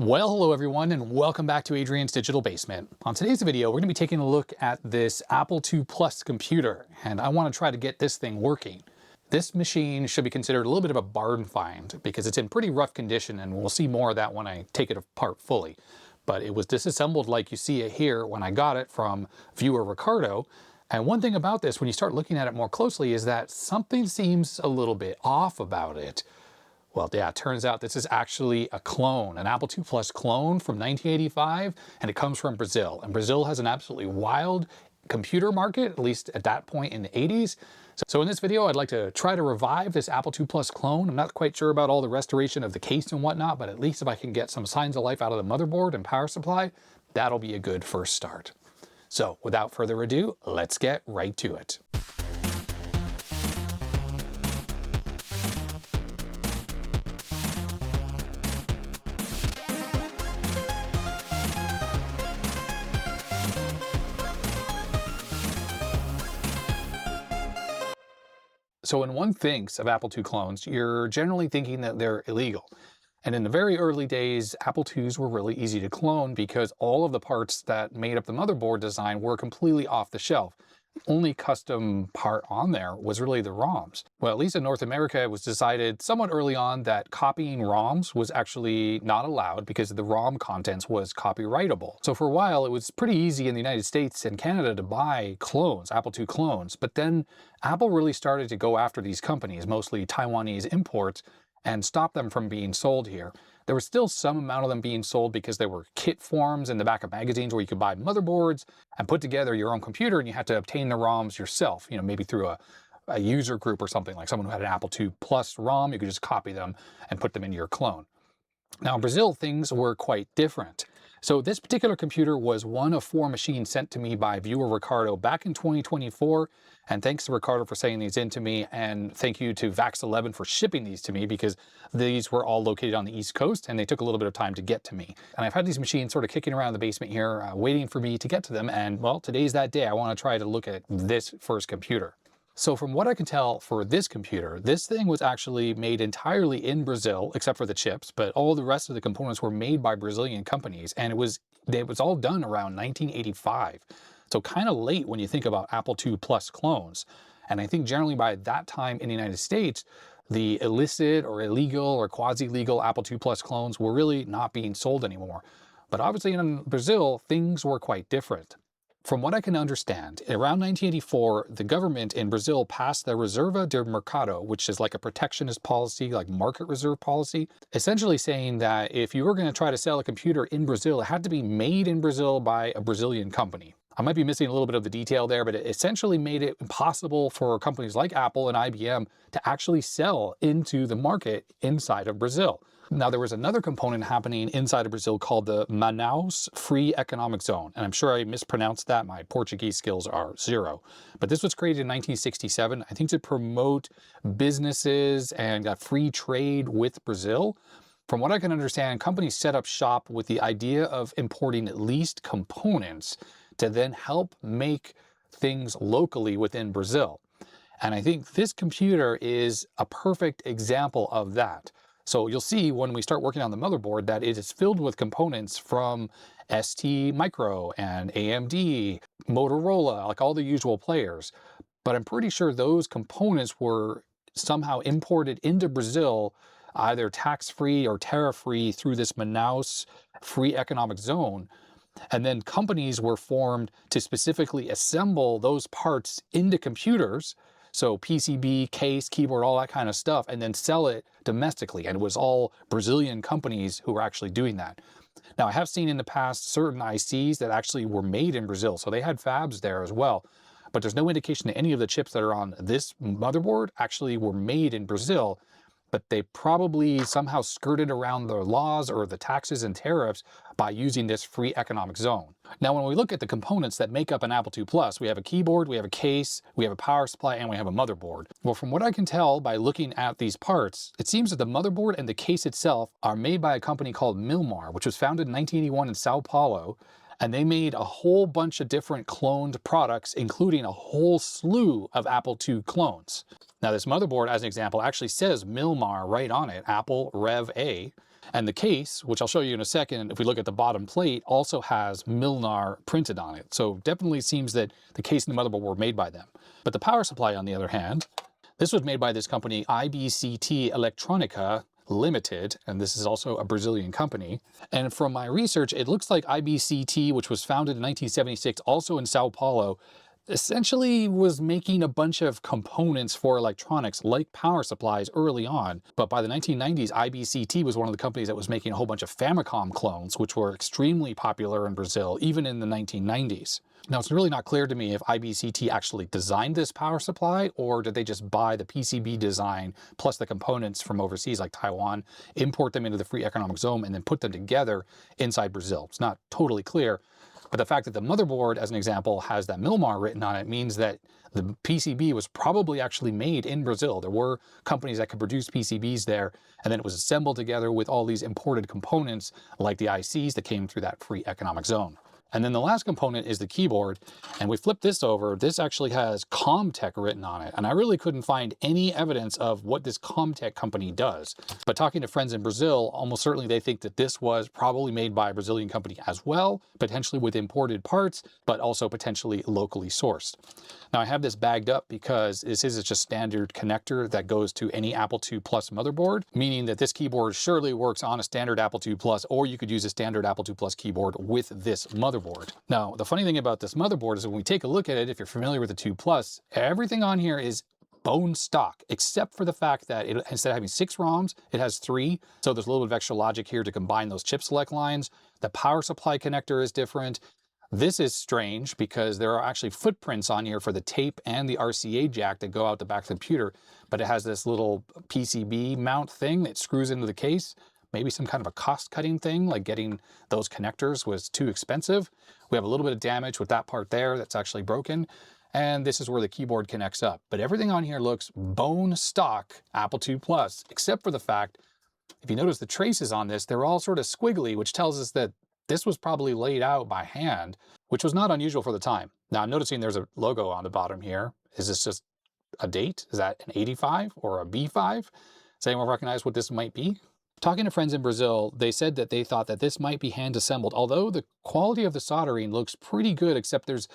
Well, hello everyone, and welcome back to Adrian's Digital Basement. On today's video, we're going to be taking a look at this Apple II Plus computer, and I want to try to get this thing working. This machine should be considered a little bit of a barn find because it's in pretty rough condition, and we'll see more of that when I take it apart fully. But it was disassembled like you see it here when I got it from viewer Ricardo. And one thing about this, when you start looking at it more closely, is that something seems a little bit off about it. Well, yeah, it turns out this is actually a clone, an Apple II Plus clone from 1985, and it comes from Brazil. And Brazil has an absolutely wild computer market, at least at that point in the 80s. So in this video, I'd like to try to revive this Apple II Plus clone. I'm not quite sure about all the restoration of the case and whatnot, but at least if I can get some signs of life out of the motherboard and power supply, that'll be a good first start. So without further ado, let's get right to it. So when one thinks of Apple II clones, you're generally thinking that they're illegal. And in the very early days, Apple IIs were really easy to clone because all of the parts that made up the motherboard design were completely off the shelf. The only custom part on there was really the ROMs. Well, at least in North America, it was decided somewhat early on that copying ROMs was actually not allowed because the ROM contents was copyrightable. So for a while, it was pretty easy in the United States and Canada to buy clones, Apple II clones. But then Apple really started to go after these companies, mostly Taiwanese imports, and stop them from being sold here. There was still some amount of them being sold because there were kit forms in the back of magazines where you could buy motherboards and put together your own computer, and you had to obtain the ROMs yourself, maybe through a user group or something, like someone who had an Apple II Plus ROM. You could just copy them and put them into your clone. Now in Brazil, things were quite different. So this particular computer was one of 4 machines sent to me by viewer Ricardo back in 2024. And thanks to Ricardo for sending these in to me, and thank you to Vax11 for shipping these to me, because these were all located on the East Coast and they took a little bit of time to get to me. And I've had these machines sort of kicking around the basement here, waiting for me to get to them. And well, today's that day. I want to try to look at this first computer. So from what I can tell for this computer, this thing was actually made entirely in Brazil, except for the chips, but all the rest of the components were made by Brazilian companies, and it was all done around 1985. So kind of late when you think about Apple II Plus clones. And I think generally by that time in the United States, the illicit or illegal or quasi-legal Apple II Plus clones were really not being sold anymore. But obviously in Brazil, things were quite different. From what I can understand, around 1984, the government in Brazil passed the Reserva de Mercado, which is like a protectionist policy, like market reserve policy, essentially saying that if you were going to try to sell a computer in Brazil, it had to be made in Brazil by a Brazilian company. I might be missing a little bit of the detail there, but it essentially made it impossible for companies like Apple and IBM to actually sell into the market inside of Brazil. Now, there was another component happening inside of Brazil called the Manaus Free Economic Zone. And I'm sure I mispronounced that. My Portuguese skills are 0. But this was created in 1967, I think, to promote businesses and free trade with Brazil. From what I can understand, companies set up shop with the idea of importing at least components to then help make things locally within Brazil. And I think this computer is a perfect example of that. So you'll see when we start working on the motherboard that it is filled with components from ST Micro and AMD, Motorola, like all the usual players. But I'm pretty sure those components were somehow imported into Brazil, either tax-free or tariff-free through this Manaus Free Economic Zone. And then companies were formed to specifically assemble those parts into computers. So PCB, case, keyboard, all that kind of stuff, and then sell it domestically. And it was all Brazilian companies who were actually doing that. Now, I have seen in the past certain ICs that actually were made in Brazil, so they had fabs there as well. But there's no indication that any of the chips that are on this motherboard actually were made in Brazil, but they probably somehow skirted around the laws or the taxes and tariffs by using this free economic zone. Now, when we look at the components that make up an Apple II Plus, we have a keyboard, we have a case, we have a power supply, and we have a motherboard. Well, from what I can tell by looking at these parts, it seems that the motherboard and the case itself are made by a company called MILMAR, which was founded in 1981 in Sao Paulo, and they made a whole bunch of different cloned products, including a whole slew of Apple II clones. Now, this motherboard, as an example, actually says MILMAR right on it, Apple Rev A. And the case, which I'll show you in a second, if we look at the bottom plate, also has MILMAR printed on it. So definitely seems that the case and the motherboard were made by them. But the power supply, on the other hand, this was made by this company, IBCT Electronica Limited, and this is also a Brazilian company. And from my research, it looks like IBCT, which was founded in 1976, also in Sao Paulo, essentially was making a bunch of components for electronics like power supplies early on. But by the 1990s, IBCT was one of the companies that was making a whole bunch of Famicom clones, which were extremely popular in Brazil, even in the 1990s. Now, it's really not clear to me if IBCT actually designed this power supply, or did they just buy the PCB design plus the components from overseas like Taiwan, import them into the free economic zone, and then put them together inside Brazil. It's not totally clear. But the fact that the motherboard, as an example, has that MILMAR written on it means that the PCB was probably actually made in Brazil. There were companies that could produce PCBs there, and then it was assembled together with all these imported components like the ICs that came through that free economic zone. And then the last component is the keyboard. And we flip this over. This actually has Comtech written on it. And I really couldn't find any evidence of what this Comtech company does. But talking to friends in Brazil, almost certainly they think that this was probably made by a Brazilian company as well, potentially with imported parts, but also potentially locally sourced. Now I have this bagged up because this is just standard connector that goes to any Apple II Plus motherboard, meaning that this keyboard surely works on a standard Apple II Plus, or you could use a standard Apple II Plus keyboard with this motherboard. Now, the funny thing about this motherboard is when we take a look at it, if you're familiar with the II Plus, everything on here is bone stock, except for the fact that instead of having 6 ROMs, it has 3. So there's a little bit of extra logic here to combine those chip select lines. The power supply connector is different. This is strange because there are actually footprints on here for the tape and the RCA jack that go out the back of the computer, but it has this little PCB mount thing that screws into the case. Maybe some kind of a cost-cutting thing, like getting those connectors was too expensive. We have a little bit of damage with that part there that's actually broken. And this is where the keyboard connects up. But everything on here looks bone stock Apple II Plus, except for the fact, if you notice the traces on this, they're all sort of squiggly, which tells us that this was probably laid out by hand, which was not unusual for the time. Now I'm noticing there's a logo on the bottom here. Is this just a date? Is that an 85 or a B5? Does anyone recognize what this might be? Talking to friends in Brazil, they said that they thought that this might be hand assembled, although the quality of the soldering looks pretty good, except there's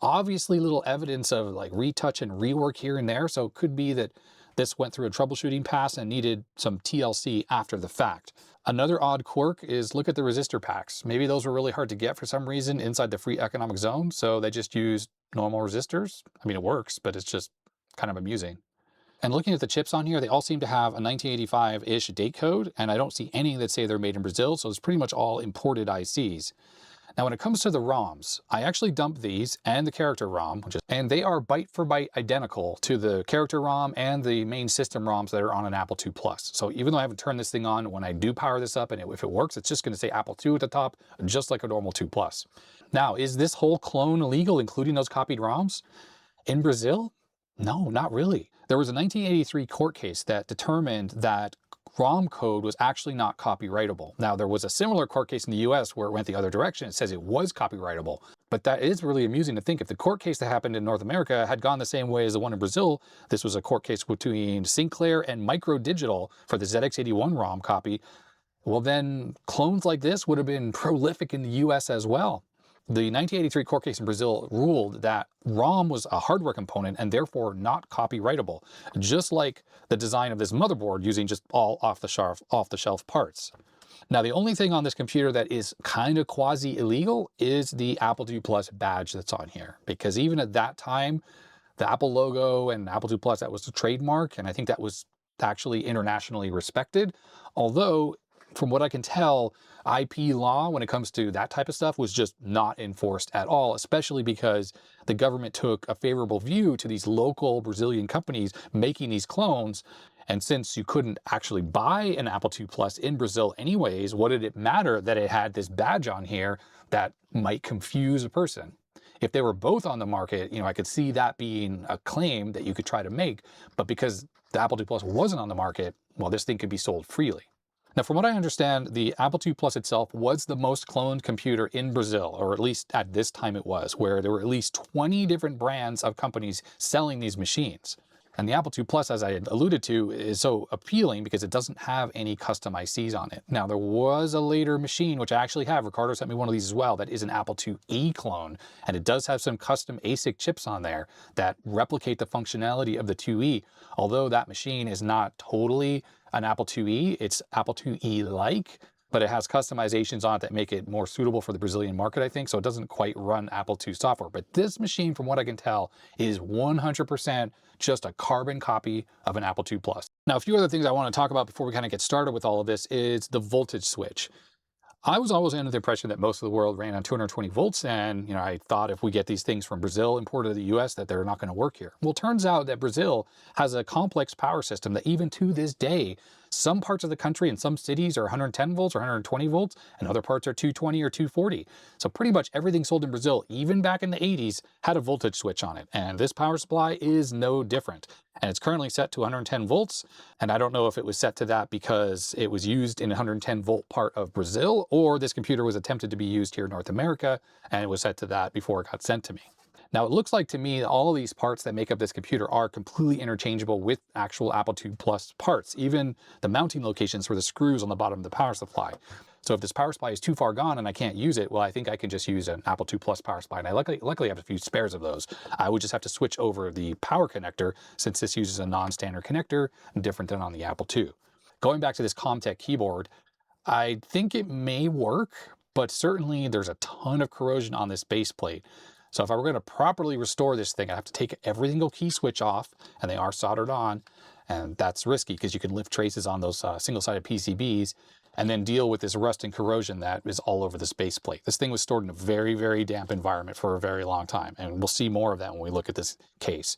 obviously little evidence of like retouch and rework here and there. So it could be that this went through a troubleshooting pass and needed some TLC after the fact. Another odd quirk is look at the resistor packs. Maybe those were really hard to get for some reason inside the free economic zone, so they just used normal resistors. I mean, it works, but it's just kind of amusing. And looking at the chips on here, they all seem to have a 1985-ish date code, and I don't see any that say they're made in Brazil, so it's pretty much all imported ICs. Now, when it comes to the ROMs, I actually dumped these and the character ROM, and they are byte for byte identical to the character ROM and the main system ROMs that are on an Apple II Plus. So even though I haven't turned this thing on, when I do power this up and if it works, it's just going to say Apple II at the top, just like a normal II Plus. Now, is this whole clone illegal, including those copied ROMs? In Brazil? No, not really. There was a 1983 court case that determined that ROM code was actually not copyrightable. Now, there was a similar court case in the US where it went the other direction. It says it was copyrightable. But that is really amusing to think. If the court case that happened in North America had gone the same way as the one in Brazil, this was a court case between Sinclair and Micro Digital for the ZX81 ROM copy, well then clones like this would have been prolific in the US as well. The 1983 court case in Brazil ruled that ROM was a hardware component and therefore not copyrightable, just like the design of this motherboard using just all off-the-shelf parts. Now, the only thing on this computer that is kind of quasi-illegal is the Apple II Plus badge that's on here, because even at that time, the Apple logo and Apple II Plus, that was the trademark, and I think that was actually internationally respected, although from what I can tell, IP law when it comes to that type of stuff was just not enforced at all, especially because the government took a favorable view to these local Brazilian companies making these clones. And since you couldn't actually buy an Apple II Plus in Brazil anyways, what did it matter that it had this badge on here that might confuse a person? If they were both on the market, I could see that being a claim that you could try to make. But because the Apple II Plus wasn't on the market, well, this thing could be sold freely. Now, from what I understand, the Apple II Plus itself was the most cloned computer in Brazil, or at least at this time it was, where there were at least 20 different brands of companies selling these machines. And the Apple II Plus, as I had alluded to, is so appealing because it doesn't have any custom ICs on it. Now, there was a later machine, which I actually have. Ricardo sent me one of these as well. That is an Apple IIe clone. And it does have some custom ASIC chips on there that replicate the functionality of the IIe. Although that machine is not totally an Apple IIe, it's Apple IIe-like, but it has customizations on it that make it more suitable for the Brazilian market, I think, so it doesn't quite run Apple II software. But this machine, from what I can tell, is 100% just a carbon copy of an Apple II Plus. Now, a few other things I want to talk about before we kind of get started with all of this is the voltage switch. I was always under the impression that most of the world ran on 220 volts, and I thought if we get these things from Brazil imported to the US that they're not going to work here. Well, it turns out that Brazil has a complex power system that even to this day, some parts of the country in some cities are 110 volts or 120 volts, and other parts are 220 or 240. So pretty much everything sold in Brazil, even back in the 80s, had a voltage switch on it, and this power supply is no different. And it's currently set to 110 volts, and I don't know if it was set to that because it was used in a 110 volt part of Brazil, or this computer was attempted to be used here in North America, and it was set to that before it got sent to me. Now, it looks like to me that all of these parts that make up this computer are completely interchangeable with actual Apple II Plus parts, even the mounting locations for the screws on the bottom of the power supply. So if this power supply is too far gone and I can't use it, well, I think I can just use an Apple II Plus power supply. And I luckily have a few spares of those. I would just have to switch over the power connector since this uses a non-standard connector, different than on the Apple II. Going back to this CommTech keyboard, I think it may work, but certainly there's a ton of corrosion on this base plate. So if I were going to properly restore this thing, I have to take every single key switch off, and they are soldered on, and that's risky because you can lift traces on those single-sided PCBs, and then deal with this rust and corrosion that is all over this base plate. This thing was stored in a very, very damp environment for a very long time, and we'll see more of that when we look at this case.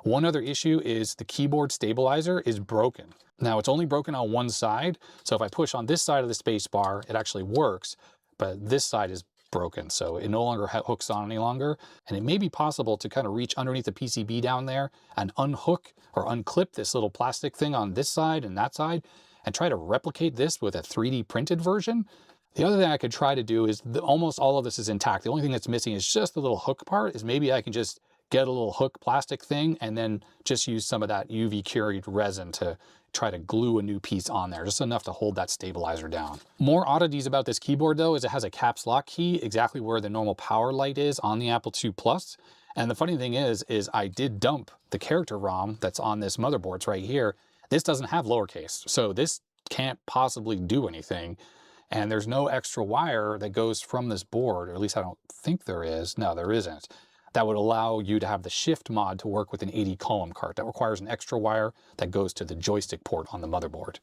One other issue is the keyboard stabilizer is broken. Now, it's only broken on one side, so if I push on this side of the space bar, it actually works, but this side is broken, so it no longer hooks on any longer. And it may be possible to kind of reach underneath the PCB down there and unhook or unclip this little plastic thing on this side and that side and try to replicate this with a 3D printed version. The other thing I could try to do is almost all of this is intact. The only thing that's missing is just the little hook part. Is maybe I can just get a little hook plastic thing and then just use some of that UV cured resin to try to glue a new piece on there, just enough to hold that stabilizer down. More oddities about this keyboard though is it has a caps lock key exactly where the normal power light is on the Apple II Plus. And the funny thing is I did dump the character ROM that's on this motherboard. It's right here. This doesn't have lowercase, so this can't possibly do anything. And there's no extra wire that goes from this board, or at least I don't think there is. No, there isn't. That would allow you to have the shift mod to work with an 80 column cart. That requires an extra wire that goes to the joystick port on the motherboard.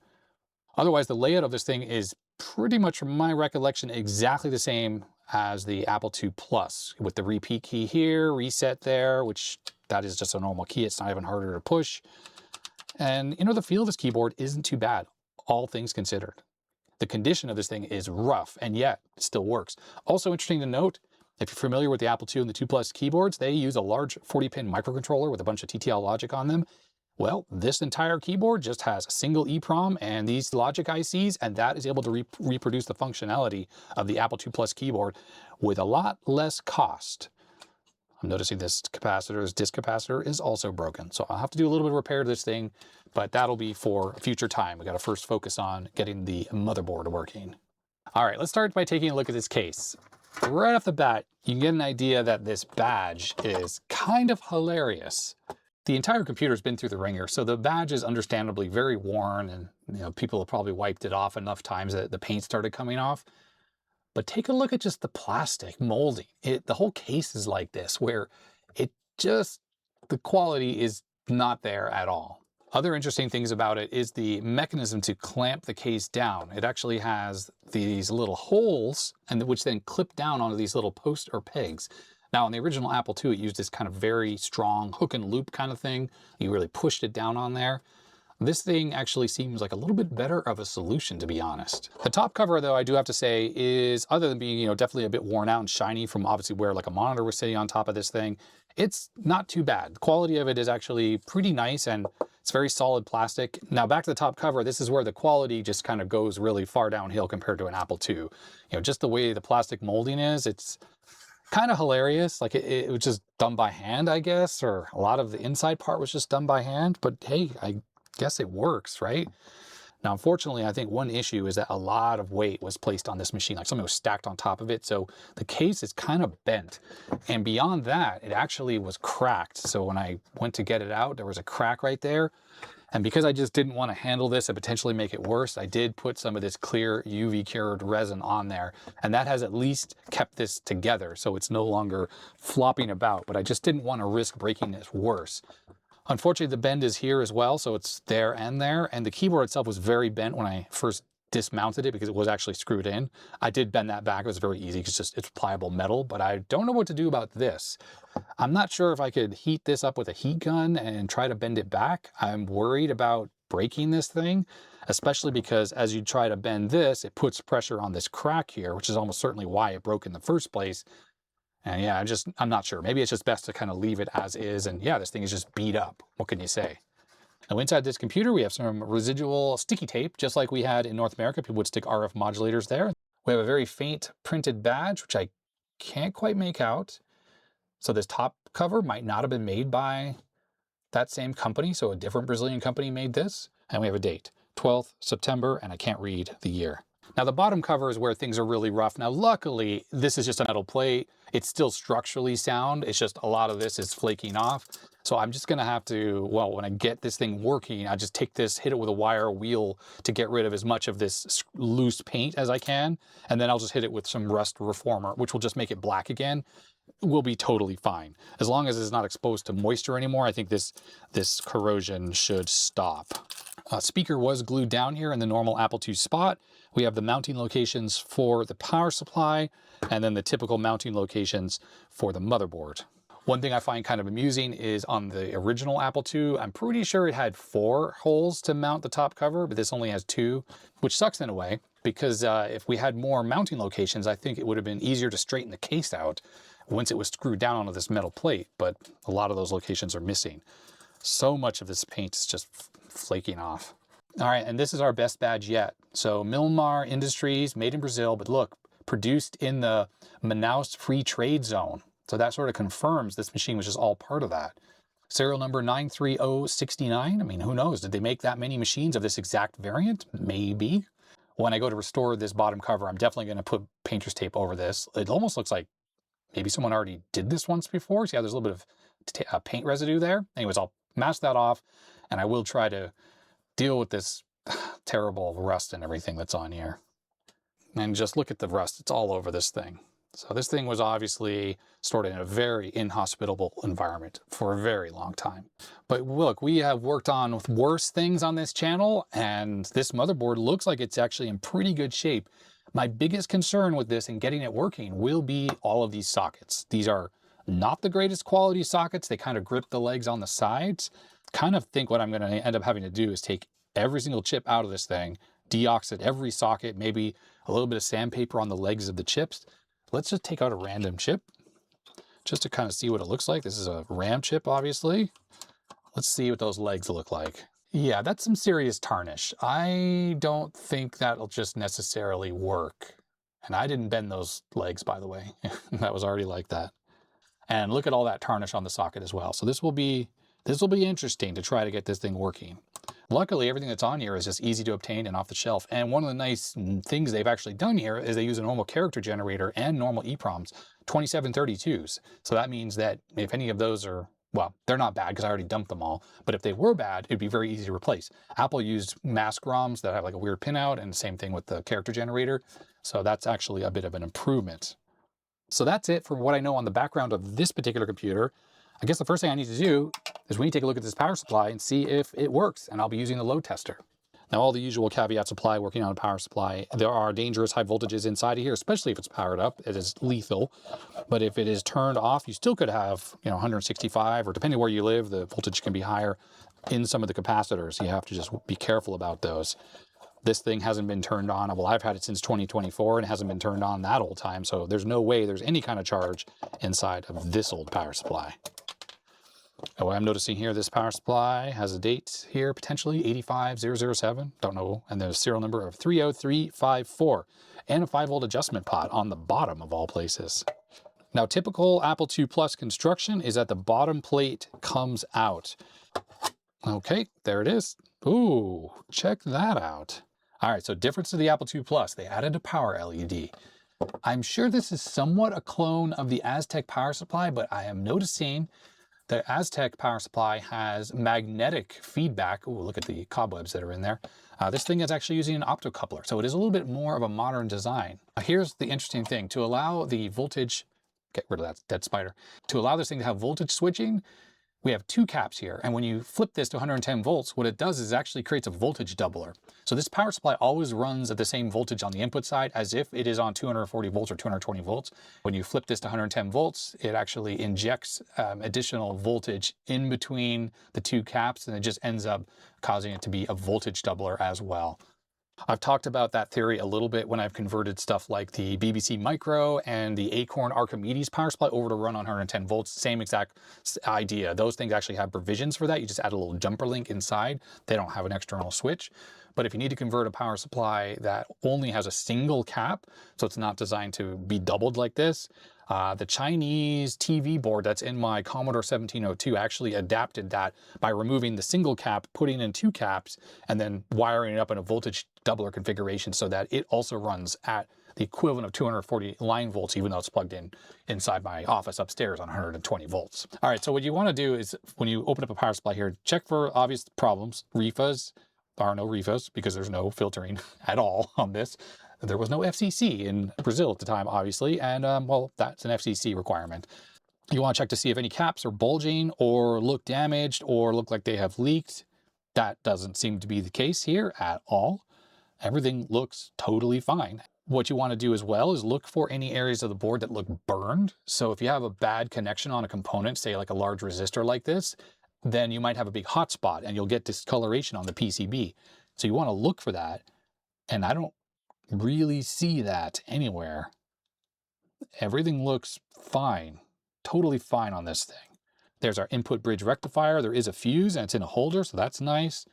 Otherwise, the layout of this thing is pretty much, from my recollection, exactly the same as the Apple II Plus, with the repeat key here, reset there, which that is just a normal key. It's not even harder to push. And the feel of this keyboard isn't too bad, all things considered. The condition of this thing is rough, and yet it still works. Also interesting to note, if you're familiar with the Apple II and the II Plus keyboards, they use a large 40-pin microcontroller with a bunch of TTL logic on them. Well, this entire keyboard just has a single EEPROM and these logic ICs, and that is able to reproduce the functionality of the Apple II Plus keyboard with a lot less cost. I'm noticing this disc capacitor is also broken. So I'll have to do a little bit of repair to this thing, but that'll be for a future time. We got to first focus on getting the motherboard working. All right, let's start by taking a look at this case. Right off the bat, you can get an idea that this badge is kind of hilarious. The entire computer's been through the ringer, so the badge is understandably very worn, and people have probably wiped it off enough times that the paint started coming off. But take a look at just the plastic molding. The whole case is like this, where the quality is not there at all. Other interesting things about it is the mechanism to clamp the case down. It actually has these little holes, which then clip down onto these little posts or pegs. Now, in the original Apple II, it used this kind of very strong hook and loop kind of thing. You really pushed it down on there. This thing actually seems like a little bit better of a solution, to be honest. The top cover, though, I do have to say is, other than being, definitely a bit worn out and shiny from obviously where like a monitor was sitting on top of this thing, it's not too bad. The quality of it is actually pretty nice, and it's very solid plastic. Now, back to the top cover, this is where the quality just kind of goes really far downhill compared to an Apple II. Just the way the plastic molding is, Kind of hilarious. Like it was just done by hand, I guess, or a lot of the inside part was just done by hand. But hey, I guess it works, right? Now, unfortunately, I think one issue is that a lot of weight was placed on this machine, like something was stacked on top of it. So the case is kind of bent. And beyond that, it actually was cracked. So when I went to get it out, there was a crack right there. And because I just didn't want to handle this and potentially make it worse, I did put some of this clear UV cured resin on there. And that has at least kept this together, so it's no longer flopping about. But I just didn't want to risk breaking this worse. Unfortunately, the bend is here as well, so it's there. And the keyboard itself was very bent when I first dismounted it because it was actually screwed in. I did bend that back. It was very easy because it's pliable metal, but I don't know what to do about this. I'm not sure if I could heat this up with a heat gun and try to bend it back. I'm worried about breaking this thing, especially because as you try to bend this, it puts pressure on this crack here, which is almost certainly why it broke in the first place. And yeah, I'm not sure. Maybe it's just best to kind of leave it as is. And yeah, this thing is just beat up. What can you say? Now inside this computer, we have some residual sticky tape, just like we had in North America. People would stick RF modulators there. We have a very faint printed badge, which I can't quite make out. So this top cover might not have been made by that same company. So a different Brazilian company made this. And we have a date, 12th September, and I can't read the year. Now the bottom cover is where things are really rough. Now luckily, this is just a metal plate. It's still structurally sound. It's just a lot of this is flaking off. So I'm just gonna have to, well, when I get this thing working, I just take this, hit it with a wire wheel to get rid of as much of this loose paint as I can. And then I'll just hit it with some rust reformer, which will just make it black again. Will be totally fine. As long as it's not exposed to moisture anymore, I think this corrosion should stop. Speaker was glued down here in the normal Apple II spot. We have the mounting locations for the power supply, and then the typical mounting locations for the motherboard. One thing I find kind of amusing is on the original Apple II, I'm pretty sure it had 4 holes to mount the top cover, but this only has 2, which sucks in a way, because if we had more mounting locations, I think it would have been easier to straighten the case out once it was screwed down onto this metal plate, but a lot of those locations are missing. So much of this paint is just flaking off. All right, and this is our best badge yet. So MILMAR Industries, made in Brazil, but look, produced in the Manaus Free Trade Zone. So that sort of confirms this machine was just all part of that. Serial number 93069, I mean, who knows? Did they make that many machines of this exact variant? Maybe. When I go to restore this bottom cover, I'm definitely gonna put painter's tape over this. It almost looks like maybe someone already did this once before. See how there's a little bit of paint residue there? Anyways, I'll mask that off, and I will try to deal with this terrible rust and everything that's on here. And just look at the rust. It's all over this thing. So this thing was obviously stored in a very inhospitable environment for a very long time. But look, we have worked on with worse things on this channel, and this motherboard looks like it's actually in pretty good shape. My biggest concern with this and getting it working will be all of these sockets. These are not the greatest quality sockets. They kind of grip the legs on the sides. Kind of think what I'm going to end up having to do is take every single chip out of this thing, deoxit every socket, maybe a little bit of sandpaper on the legs of the chips. Let's just take out a random chip just to kind of see what it looks like. This is a RAM chip, obviously. Let's see what those legs look like. Yeah, that's some serious tarnish. I don't think that'll just necessarily work. And I didn't bend those legs, by the way. That was already like that. And look at all that tarnish on the socket as well. So this will be interesting to try to get this thing working. Luckily, everything that's on here is just easy to obtain and off the shelf. And one of the nice things they've actually done here is they use a normal character generator and normal EEPROMs, 2732s. So that means that if any of those are, well, they're not bad because I already dumped them all. But if they were bad, it'd be very easy to replace. Apple used mask ROMs that have like a weird pinout, and the same thing with the character generator. So that's actually a bit of an improvement. So that's it for what I know on the background of this particular computer. I guess the first thing I need to do is we need to take a look at this power supply and see if it works, and I'll be using the load tester. Now, all the usual caveats apply working on a power supply. There are dangerous high voltages inside of here, especially if it's powered up. It is lethal. But if it is turned off, you still could have, 165, or depending where you live, the voltage can be higher in some of the capacitors. You have to just be careful about those. This thing hasn't been turned on. Well, I've had it since 2024 and it hasn't been turned on that old time. So there's no way there's any kind of charge inside of this old power supply. Oh, I'm noticing here this power supply has a date here, potentially 85007, don't know, and there's a serial number of 30354, and a 5-volt adjustment pot on the bottom of all places. Now, typical Apple II Plus construction is that the bottom plate comes out. Okay, there it is. Ooh, check that out. All right, so difference to the Apple II Plus, they added a power LED. I'm sure this is somewhat a clone of the Aztec power supply, but I am noticing the Aztec power supply has magnetic feedback. Ooh, look at the cobwebs that are in there. This thing is actually using an optocoupler, so it is a little bit more of a modern design. Here's the interesting thing. To allow the voltage, get rid of that dead spider. To allow this thing to have voltage switching, we have two caps here, and when you flip this to 110 volts, what it does is actually creates a voltage doubler. So this power supply always runs at the same voltage on the input side as if it is on 240 volts or 220 volts. When you flip this to 110 volts, it actually injects additional voltage in between the two caps, and it just ends up causing it to be a voltage doubler as well. I've talked about that theory a little bit when I've converted stuff like the BBC Micro and the Acorn Archimedes power supply over to run on 110 volts. Same exact idea. Those things actually have provisions for that. You just add a little jumper link inside. They don't have an external switch. But if you need to convert a power supply that only has a single cap, so it's not designed to be doubled like this, the Chinese TV board that's in my Commodore 1702 actually adapted that by removing the single cap, putting in two caps, and then wiring it up in a voltage doubler configuration so that it also runs at the equivalent of 240 line volts, even though it's plugged in inside my office upstairs on 120 volts. All right, so what you want to do is when you open up a power supply here, check for obvious problems. Refas, there are no refas because there's no filtering at all on this. There was no FCC in Brazil at the time, obviously, and well, that's an FCC requirement. You want to check to see if any caps are bulging or look damaged or look like they have leaked. That doesn't seem to be the case here at all. Everything looks totally fine. What you want to do as well is look for any areas of the board that look burned. So if you have a bad connection on a component, say like a large resistor like this, then you might have a big hot spot and you'll get discoloration on the PCB. So you want to look for that. And I don't really see that anywhere. Everything looks fine, totally fine on this thing. There's our input bridge rectifier. There is a fuse and it's in a holder, so that's nice.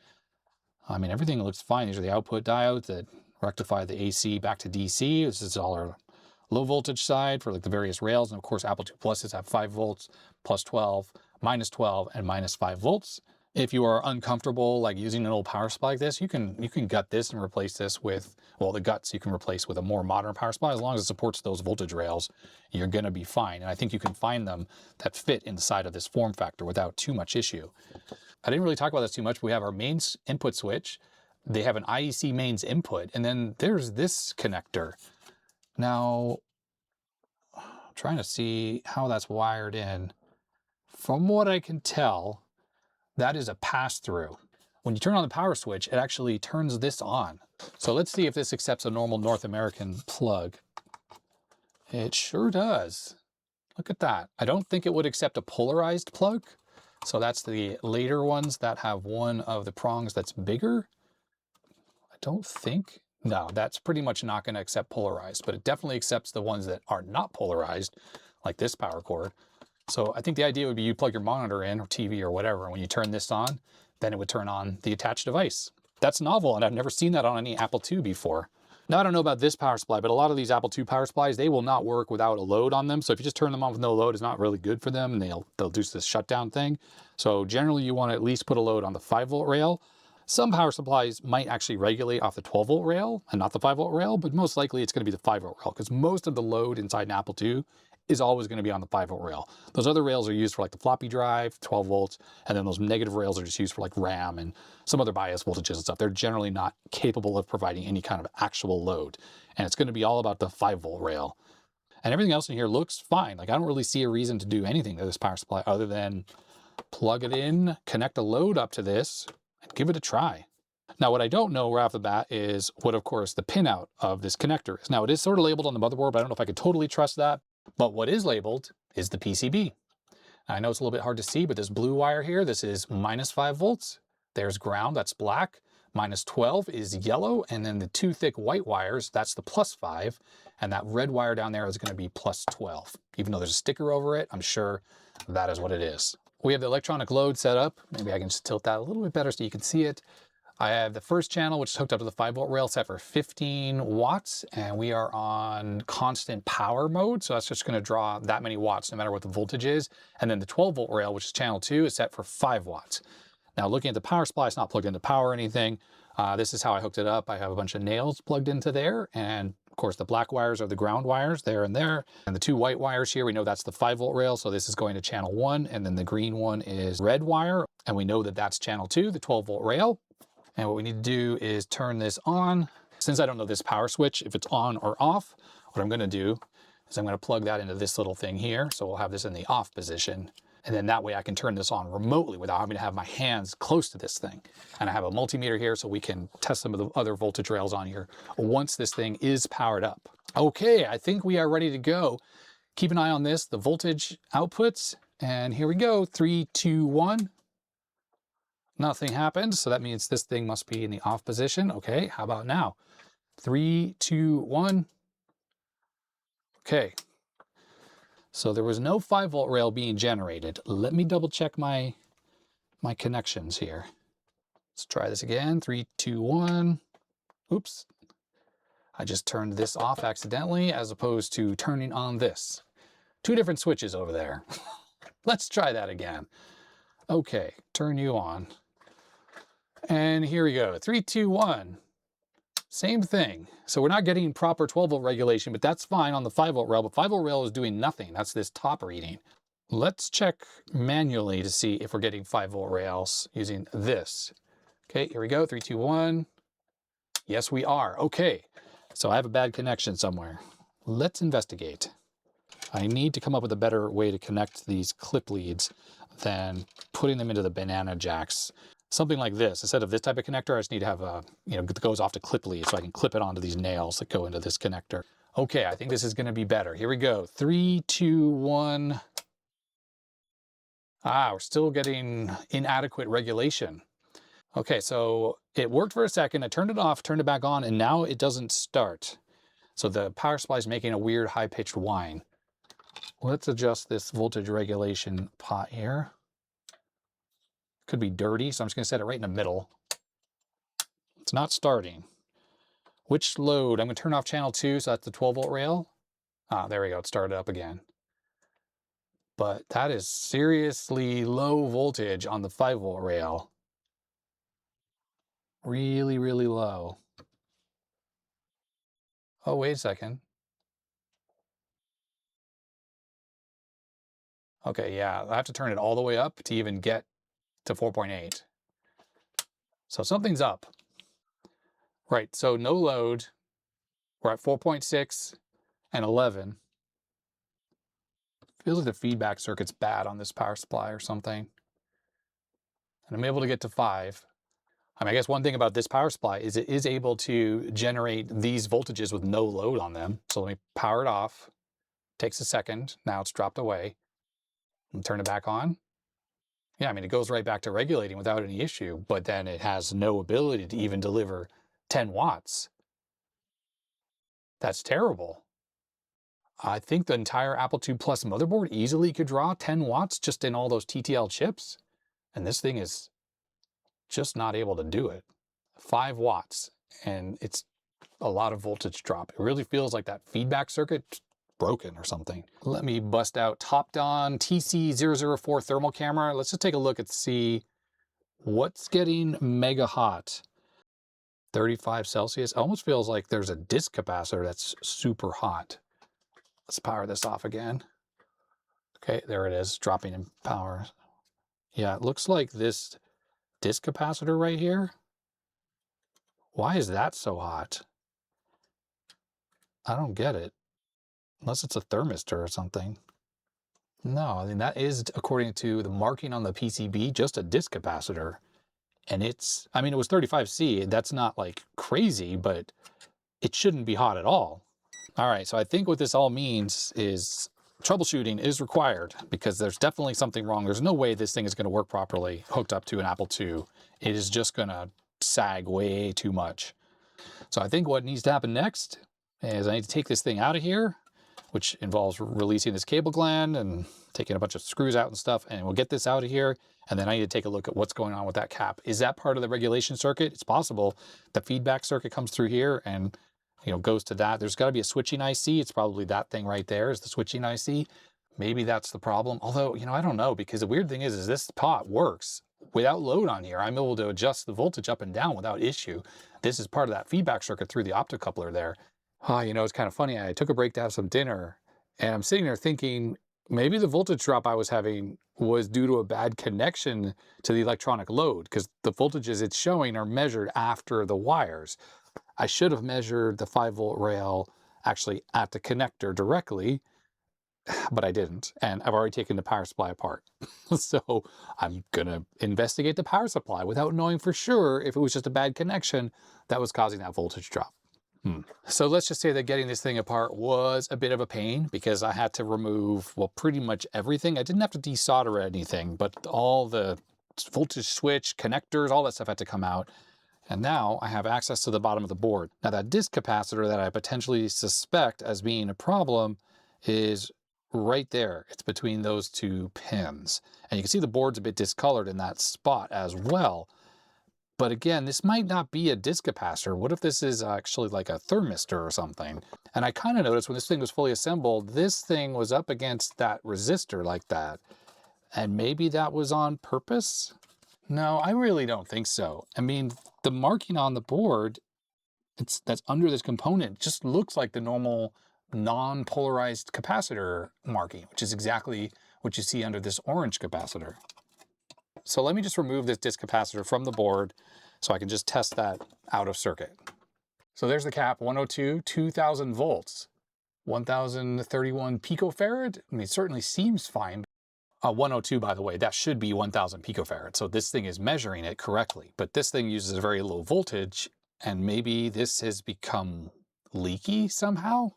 I mean, everything looks fine. These are the output diodes that rectify the AC back to DC. This is all our low voltage side for like the various rails. And of course, Apple II Pluses have 5 volts, plus 12, minus 12, and minus 5 volts. If you are uncomfortable like using an old power supply like this, you can gut this and replace this with, well, the guts you can replace with a more modern power supply. As long as it supports those voltage rails, you're going to be fine. And I think you can find them that fit inside of this form factor without too much issue. I didn't really talk about this too much, but we have our mains input switch. They have an IEC mains input, and then there's this connector. Now, I'm trying to see how that's wired in. From what I can tell, that is a pass-through. When you turn on the power switch, it actually turns this on. So let's see if this accepts a normal North American plug. It sure does. Look at that. I don't think it would accept a polarized plug. So that's the later ones that have one of the prongs that's bigger. I don't think. No, that's pretty much not going to accept polarized, but it definitely accepts the ones that are not polarized, like this power cord. So I think the idea would be you plug your monitor in or TV or whatever, and when you turn this on, then it would turn on the attached device. That's novel, and I've never seen that on any Apple II before. Now, I don't know about this power supply, but a lot of these Apple II power supplies, they will not work without a load on them. So if you just turn them on with no load, it's not really good for them, and they'll do this shutdown thing. So generally, you want to at least put a load on the 5-volt rail. Some power supplies might actually regulate off the 12-volt rail and not the 5-volt rail, but most likely it's going to be the 5-volt rail because most of the load inside an Apple II is always going to be on the 5-volt rail. Those other rails are used for like the floppy drive, 12 volts, and then those negative rails are just used for like RAM and some other bias voltages and stuff. They're generally not capable of providing any kind of actual load. And it's going to be all about the 5-volt rail. And everything else in here looks fine. Like I don't really see a reason to do anything to this power supply other than plug it in, connect a load up to this, and give it a try. Now, what I don't know right off the bat is what, of course, the pinout of this connector is. Now, it is sort of labeled on the motherboard, but I don't know if I could totally trust that. But what is labeled is the PCB. I know it's a little bit hard to see, but this blue wire here, this is minus 5 volts. There's ground, that's black. Minus 12 is yellow. And then the two thick white wires, that's the plus 5. And that red wire down there is going to be plus 12. Even though there's a sticker over it, I'm sure that is what it is. We have the electronic load set up. Maybe I can just tilt that a little bit better so you can see it. I have the first channel, which is hooked up to the 5-volt rail, set for 15 watts, and we are on constant power mode, so that's just going to draw that many watts no matter what the voltage is. And then the 12-volt rail, which is channel 2, is set for 5 watts. Now, looking at the power supply, it's not plugged into power or anything. This is how I hooked it up. I have a bunch of nails plugged into there, and of course the black wires are the ground wires there and there. And the 2 white wires here, we know that's the 5-volt rail, so this is going to channel 1, and then the green one is red wire, and we know that that's channel 2, the 12-volt rail. And what we need to do is turn this on. Since I don't know this power switch, if it's on or off, what I'm going to do is I'm going to plug that into this little thing here. So we'll have this in the off position. And then that way I can turn this on remotely without having to have my hands close to this thing. And I have a multimeter here so we can test some of the other voltage rails on here once this thing is powered up. Okay, I think we are ready to go. Keep an eye on this, the voltage outputs. And here we go, 3, 2, 1. Nothing happened, so that means this thing must be in the off position. Okay, how about now? 3, 2, 1. Okay. So there was no 5-volt rail being generated. Let me double check my connections here. Let's try this again. 3, 2, 1. Oops. I just turned this off accidentally as opposed to turning on this. 2 different switches over there. Let's try that again. Okay, turn you on. And here we go, 3, 2, 1. Same thing. So we're not getting proper 12-volt regulation, but that's fine on the 5-volt rail, but 5-volt rail is doing nothing. That's this top reading. Let's check manually to see if we're getting 5-volt rails using this. Okay, here we go, 3, 2, 1. Yes, we are. Okay, so I have a bad connection somewhere. Let's investigate. I need to come up with a better way to connect these clip leads than putting them into the banana jacks. Something like this. Instead of this type of connector, I just need to have a, that goes off to clip lead so I can clip it onto these nails that go into this connector. Okay, I think this is going to be better. Here we go. 3, 2, 1. We're still getting inadequate regulation. Okay, so it worked for a second. I turned it off, turned it back on, and now it doesn't start. So the power supply is making a weird high-pitched whine. Let's adjust this voltage regulation pot here. Could be dirty, so I'm just going to set it right in the middle. It's not starting. Which load? I'm going to turn off channel 2, so that's the 12-volt rail. There we go. It started up again. But that is seriously low voltage on the 5-volt rail. Really, really low. Oh, wait a second. Okay, yeah, I have to turn it all the way up to even get to 4.8. So something's up. Right, so no load. We're at 4.6 and 11. Feels like the feedback circuit's bad on this power supply or something. And I'm able to get to 5. I guess one thing about this power supply is it is able to generate these voltages with no load on them. So let me power it off. Takes a second. Now it's dropped away. And turn it back on. Yeah, it goes right back to regulating without any issue, but then it has no ability to even deliver 10 watts. That's terrible. I think the entire Apple II Plus motherboard easily could draw 10 watts just in all those TTL chips. And this thing is just not able to do it. 5 watts, and it's a lot of voltage drop. It really feels like that feedback circuit broken or something. Let me bust out Topdon TC004 thermal camera. Let's just take a look and see what's getting mega hot. 35 Celsius. It almost feels like there's a disk capacitor that's super hot. Let's power this off again. Okay, there it is, dropping in power. Yeah, it looks like this disk capacitor right here. Why is that so hot? I don't get it. Unless it's a thermistor or something. No, that is, according to the marking on the PCB, just a disk capacitor. And it's, it was 35C. That's not like crazy, but it shouldn't be hot at all. All right, so I think what this all means is troubleshooting is required because there's definitely something wrong. There's no way this thing is going to work properly hooked up to an Apple II. It is just going to sag way too much. So I think what needs to happen next is I need to take this thing out of here, which involves releasing this cable gland and taking a bunch of screws out and stuff, and we'll get this out of here, And then I need to take a look at what's going on with that cap. Is that part of the regulation circuit? It's possible. The feedback circuit comes through here and goes to that. There's got to be a switching IC. It's probably that thing right there is the switching IC. Maybe that's the problem. Although, I don't know, because the weird thing is this pot works without load on here. I'm able to adjust the voltage up and down without issue. This is part of that feedback circuit through the optocoupler there. It's kind of funny. I took a break to have some dinner and I'm sitting there thinking maybe the voltage drop I was having was due to a bad connection to the electronic load, because the voltages it's showing are measured after the wires. I should have measured the 5-volt rail actually at the connector directly, but I didn't. And I've already taken the power supply apart. So I'm going to investigate the power supply without knowing for sure if it was just a bad connection that was causing that voltage drop. So let's just say that getting this thing apart was a bit of a pain, because I had to remove, well, pretty much everything. I didn't have to desolder anything, but all the voltage switch, connectors, all that stuff had to come out. And now I have access to the bottom of the board. Now that disc capacitor that I potentially suspect as being a problem is right there. It's between those two pins. And you can see the board's a bit discolored in that spot as well. But again, this might not be a disc capacitor. What if this is actually like a thermistor or something? And I kind of noticed when this thing was fully assembled, this thing was up against that resistor like that. And maybe that was on purpose? No, I really don't think so. I mean, the marking on the board that's under this component just looks like the normal non-polarized capacitor marking, which is exactly what you see under this orange capacitor. So let me just remove this disc capacitor from the board so I can just test that out of circuit. So there's the cap, 102, 2000 volts, 1031 picofarad. I mean, it certainly seems fine. 102, by the way, that should be 1000 picofarad. So this thing is measuring it correctly, but this thing uses a very low voltage, and maybe this has become leaky somehow.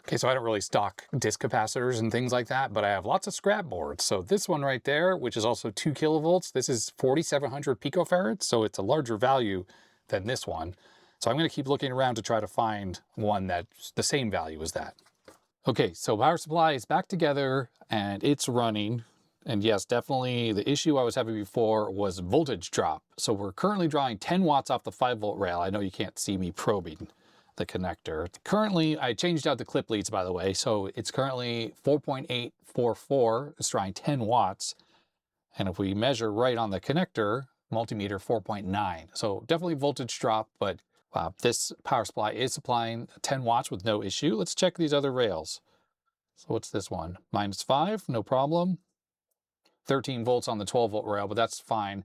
Okay, so I don't really stock disc capacitors and things like that, but I have lots of scrap boards. So this one right there, which is also 2 kilovolts, this is 4700 picofarads, so it's a larger value than this one. So I'm going to keep looking around to try to find one that's the same value as that. Okay, so power supply is back together and it's running. And yes, definitely the issue I was having before was voltage drop. So we're currently drawing 10 watts off the 5-volt rail. I know you can't see me probing the connector. Currently, I changed out the clip leads, by the way. So it's currently 4.844. It's drawing 10 watts. And if we measure right on the connector, multimeter 4.9. So definitely voltage drop, but this power supply is supplying 10 watts with no issue. Let's check these other rails. So what's this one? -5, no problem. 13 volts on the 12-volt rail, but that's fine.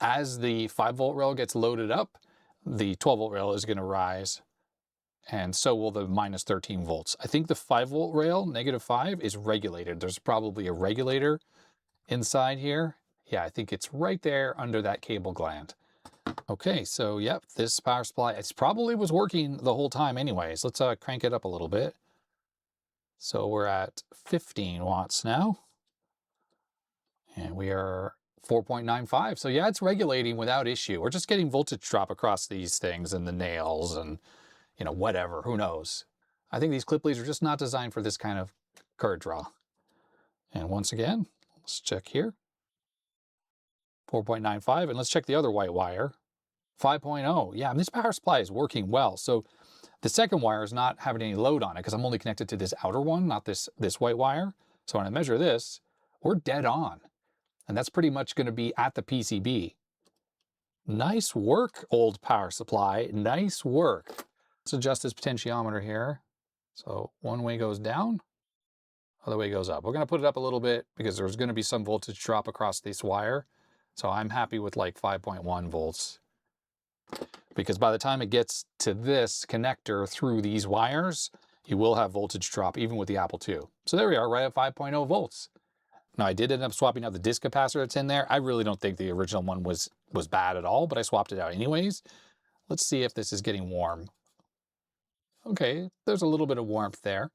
As the 5-volt rail gets loaded up, the 12-volt rail is going to rise, and so will the -13 volts. I think the 5-volt rail, -5, is regulated. There's probably a regulator inside here. Yeah, I think it's right there under that cable gland. Okay, so yep, this power supply, it probably was working the whole time anyways. Let's crank it up a little bit. So we're at 15 watts now. And we are 4.95. So yeah, it's regulating without issue. We're just getting voltage drop across these things and the nails and, whatever, who knows. I think these clip leads are just not designed for this kind of current draw. And once again, let's check here. 4.95, and let's check the other white wire. 5.0. Yeah, and this power supply is working well. So the second wire is not having any load on it because I'm only connected to this outer one, not this white wire. So when I measure this, we're dead on. And that's pretty much going to be at the PCB. Nice work, old power supply. Nice work. Let's adjust this potentiometer here. So one way goes down, other way goes up. We're going to put it up a little bit because there's going to be some voltage drop across this wire. So I'm happy with like 5.1 volts. Because by the time it gets to this connector through these wires, you will have voltage drop even with the Apple II. So there we are, right at 5.0 volts. Now, I did end up swapping out the disc capacitor that's in there. I really don't think the original one was bad at all, but I swapped it out anyways. Let's see if this is getting warm. Okay, there's a little bit of warmth there.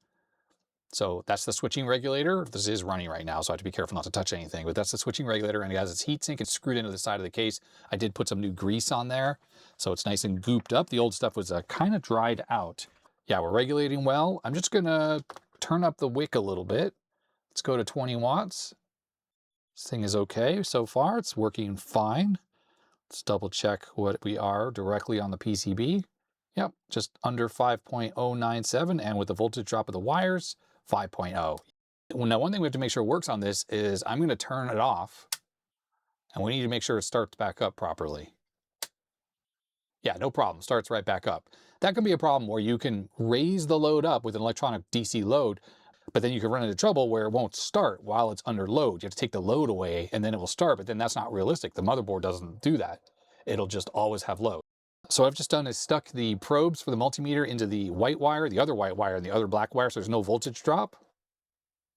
So that's the switching regulator. This is running right now, so I have to be careful not to touch anything, but that's the switching regulator, and it has its heatsink. It's screwed into the side of the case. I did put some new grease on there, so it's nice and gooped up. The old stuff was kind of dried out. Yeah, we're regulating well. I'm just gonna turn up the wick a little bit. Let's go to 20 watts. This thing is okay so far. It's working fine. Let's double check what we are directly on the PCB. Yep, just under 5.097, and with the voltage drop of the wires, 5.0. Now, one thing we have to make sure works on this is I'm going to turn it off, and we need to make sure it starts back up properly. Yeah, no problem. Starts right back up. That can be a problem where you can raise the load up with an electronic DC load, but then you can run into trouble where it won't start while it's under load. You have to take the load away and then it will start, but then that's not realistic. The motherboard doesn't do that. It'll just always have load. So what I've just done is stuck the probes for the multimeter into the white wire, the other white wire, and the other black wire, so there's no voltage drop.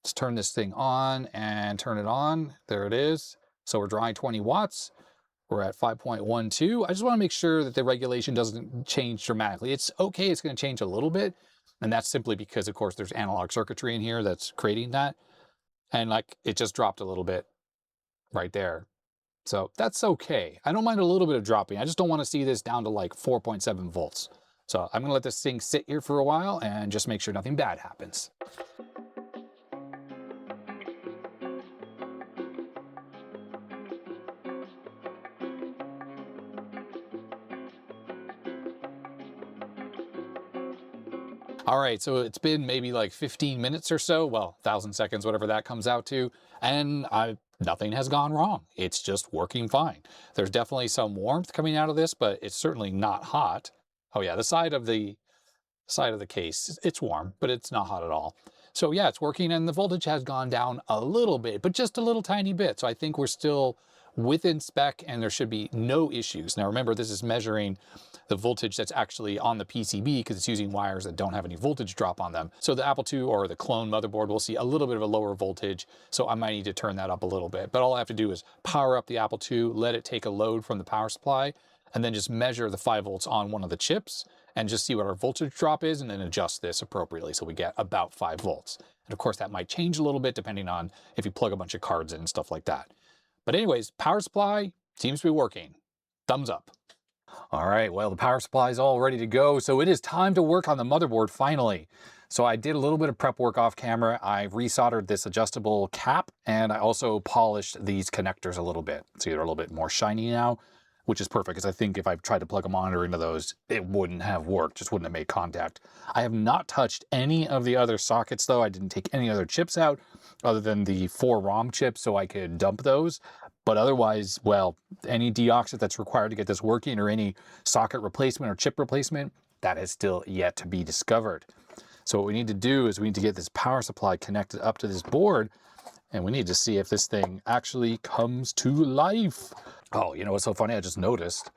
Let's turn this thing on and turn it on. There it is. So we're drawing 20 watts. We're at 5.12. I just want to make sure that the regulation doesn't change dramatically. It's okay, it's going to change a little bit. And that's simply because, of course, there's analog circuitry in here that's creating that. And like, it just dropped a little bit right there. So that's okay. I don't mind a little bit of dropping. I just don't want to see this down to like 4.7 volts. So I'm going to let this thing sit here for a while and just make sure nothing bad happens. All right, so it's been maybe like 15 minutes or so, well, 1,000 seconds, whatever that comes out to, and nothing has gone wrong. It's just working fine. There's definitely some warmth coming out of this, but it's certainly not hot. Oh yeah, the side of the case, it's warm, but it's not hot at all. So yeah, it's working, and the voltage has gone down a little bit, but just a little tiny bit. So I think we're still within spec and there should be no issues. Now remember, this is measuring the voltage that's actually on the PCB because it's using wires that don't have any voltage drop on them. So the Apple II or the clone motherboard will see a little bit of a lower voltage, so I might need to turn that up a little bit. But all I have to do is power up the Apple II, let it take a load from the power supply, and then just measure the 5 volts on one of the chips and just see what our voltage drop is and then adjust this appropriately so we get about 5 volts. And of course that might change a little bit depending on if you plug a bunch of cards in and stuff like that. But anyways, power supply seems to be working. Thumbs up. All right, well, the power supply is all ready to go, so it is time to work on the motherboard finally. So I did a little bit of prep work off camera. I resoldered this adjustable cap, and I also polished these connectors a little bit. So they're a little bit more shiny now, which is perfect, because I think if I tried to plug a monitor into those, it wouldn't have worked, just wouldn't have made contact. I have not touched any of the other sockets, though. I didn't take any other chips out, other than the 4 ROM chips, so I could dump those. But otherwise, well, any deoxit that's required to get this working, or any socket replacement or chip replacement, that is still yet to be discovered. So what we need to do is we need to get this power supply connected up to this board, and we need to see if this thing actually comes to life. Oh, you know what's so funny? I just noticed.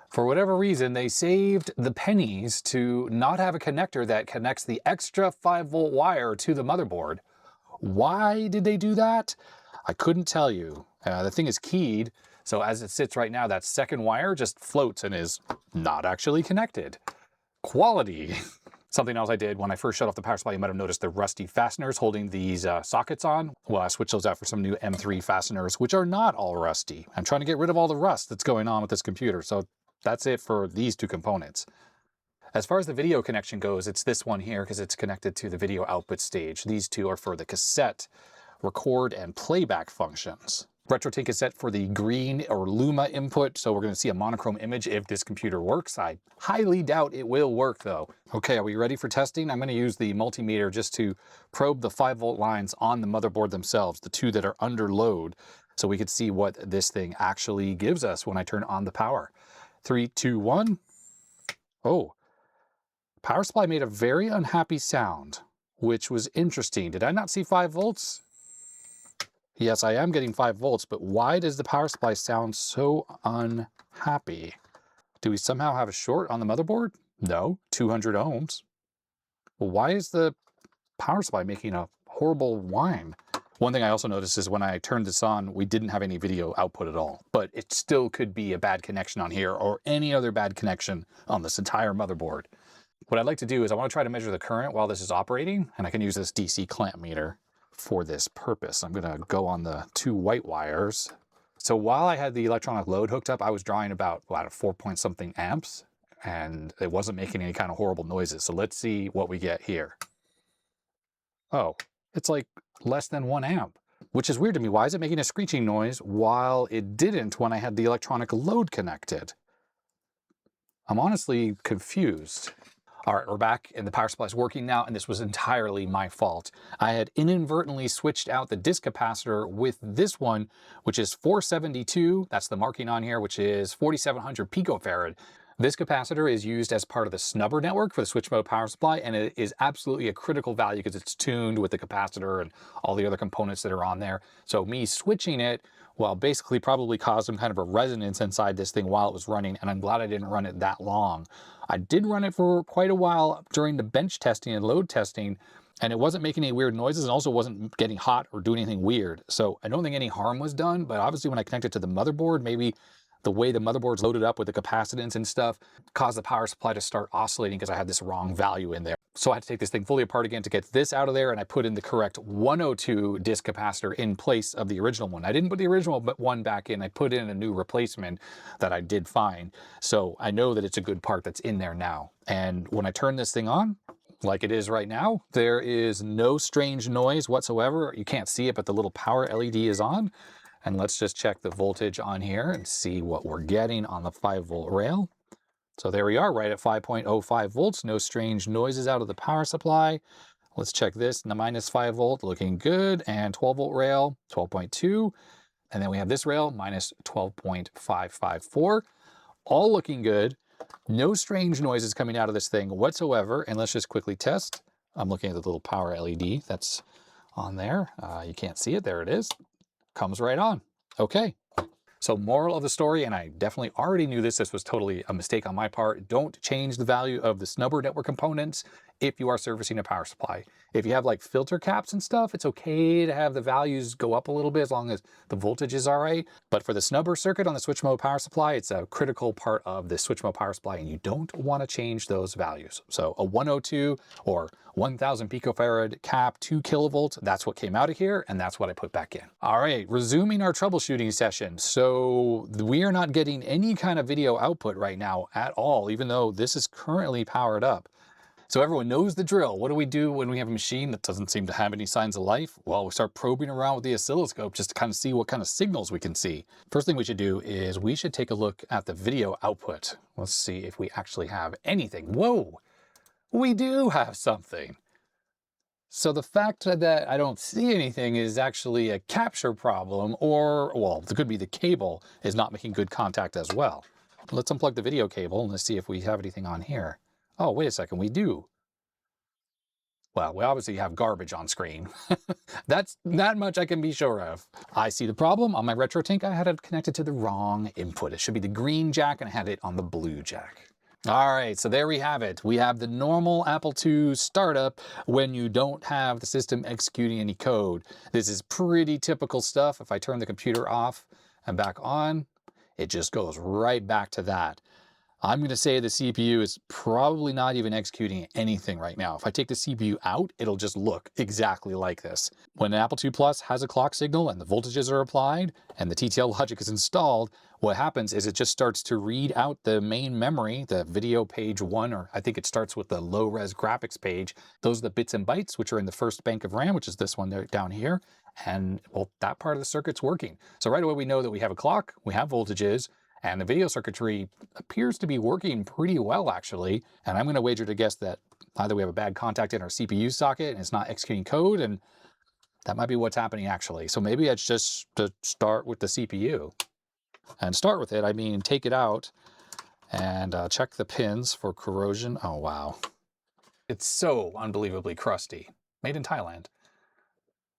For whatever reason, they saved the pennies to not have a connector that connects the extra 5-volt wire to the motherboard. Why did they do that? I couldn't tell you. The thing is keyed, so as it sits right now, that second wire just floats and is not actually connected. Quality. Something else I did when I first shut off the power supply, you might have noticed the rusty fasteners holding these sockets on. Well, I switched those out for some new M3 fasteners, which are not all rusty. I'm trying to get rid of all the rust that's going on with this computer, so that's it for these 2 components. As far as the video connection goes, it's this one here because it's connected to the video output stage. These 2 are for the cassette, record, and playback functions. RetroTink is set for the green or Luma input, so we're going to see a monochrome image if this computer works. I highly doubt it will work though. Okay, are we ready for testing? I'm going to use the multimeter just to probe the 5-volt lines on the motherboard themselves, the 2 that are under load, so we could see what this thing actually gives us when I turn on the power. 3, 2, 1. Oh, power supply made a very unhappy sound, which was interesting. Did I not see 5 volts? Yes, I am getting 5 volts, but why does the power supply sound so unhappy? Do we somehow have a short on the motherboard? No, 200 ohms. Well, why is the power supply making a horrible whine? One thing I also noticed is when I turned this on, we didn't have any video output at all, but it still could be a bad connection on here or any other bad connection on this entire motherboard. What I'd like to do is I want to try to measure the current while this is operating, and I can use this DC clamp meter for this purpose. I'm going to go on the 2 white wires. So while I had the electronic load hooked up, I was drawing about 4 point something amps, and it wasn't making any kind of horrible noises. So let's see what we get here. Oh, it's like less than 1 amp. which is weird to me. Why is it making a screeching noise while it didn't when I had the electronic load connected? I'm honestly confused. All right, we're back and the power supply is working now, and this was entirely my fault. I had inadvertently switched out the disk capacitor with this one, which is 472. That's the marking on here, which is 4,700 picofarad. This capacitor is used as part of the snubber network for the switch mode power supply, and it is absolutely a critical value because it's tuned with the capacitor and all the other components that are on there. So me switching it, well, basically probably caused some kind of a resonance inside this thing while it was running, and I'm glad I didn't run it that long. I did run it for quite a while during the bench testing and load testing, and it wasn't making any weird noises and also wasn't getting hot or doing anything weird. So I don't think any harm was done, but obviously when I connected to the motherboard, maybe the way the motherboard's loaded up with the capacitance and stuff caused the power supply to start oscillating because I had this wrong value in there. So I had to take this thing fully apart again to get this out of there, and I put in the correct 102 disk capacitor in place of the original one. I didn't put the original one back in. I put in a new replacement that I did find. So I know that it's a good part that's in there now. And when I turn this thing on, like it is right now, there is no strange noise whatsoever. You can't see it, but the little power LED is on. And let's just check the voltage on here and see what we're getting on the 5-volt rail. So there we are, right at 5.05 volts. No strange noises out of the power supply. Let's check this, the minus 5 volt, looking good. And 12-volt rail, 12.2. And then we have this rail, minus 12.554. All looking good. No strange noises coming out of this thing whatsoever. And let's just quickly test. I'm looking at the little power LED that's on there. You can't see it. There it is. Comes right on. Okay. So moral of the story, and I definitely already knew this was totally a mistake on my part, don't change the value of the snubber network components if you are servicing a power supply. If you have like filter caps and stuff, it's okay to have the values go up a little bit as long as the voltage is all right. But for the snubber circuit on the switch mode power supply, it's a critical part of the switch mode power supply, and you don't want to change those values. So a 102 or 1000 picofarad cap, 2 kilovolts, that's what came out of here, and that's what I put back in. All right, resuming our troubleshooting session. So we are not getting any kind of video output right now at all, even though this is currently powered up. So everyone knows the drill. What do we do when we have a machine that doesn't seem to have any signs of life? Well, we start probing around with the oscilloscope just to kind of see what kind of signals we can see. First thing we should do is we should take a look at the video output. Let's see if we actually have anything. Whoa, we do have something. So the fact that I don't see anything is actually a capture problem, or, well, it could be the cable is not making good contact as well. Let's unplug the video cable and let's see if we have anything on here. Oh, wait a second, we do. Well, we obviously have garbage on screen. That's that much I can be sure of. I see the problem. On my RetroTink, I had it connected to the wrong input. It should be the green jack, and I had it on the blue jack. All right, so there we have it. We have the normal Apple II startup when you don't have the system executing any code. This is pretty typical stuff. If I turn the computer off and back on, it just goes right back to that. I'm going to say the CPU is probably not even executing anything right now. If I take the CPU out, it'll just look exactly like this. When an Apple II Plus has a clock signal and the voltages are applied and the TTL logic is installed, what happens is it just starts to read out the main memory, the video page 1, or I think it starts with the low-res graphics page. Those are the bits and bytes, which are in the first bank of RAM, which is this one down here. And, well, that part of the circuit's working. So right away we know that we have a clock, we have voltages, and the video circuitry appears to be working pretty well, actually. And I'm going to wager to guess that either we have a bad contact in our CPU socket and it's not executing code, and that might be what's happening, actually. So maybe it's just to start with the CPU. And start with it, I mean take it out and check the pins for corrosion. Oh, wow. It's so unbelievably crusty. Made in Thailand.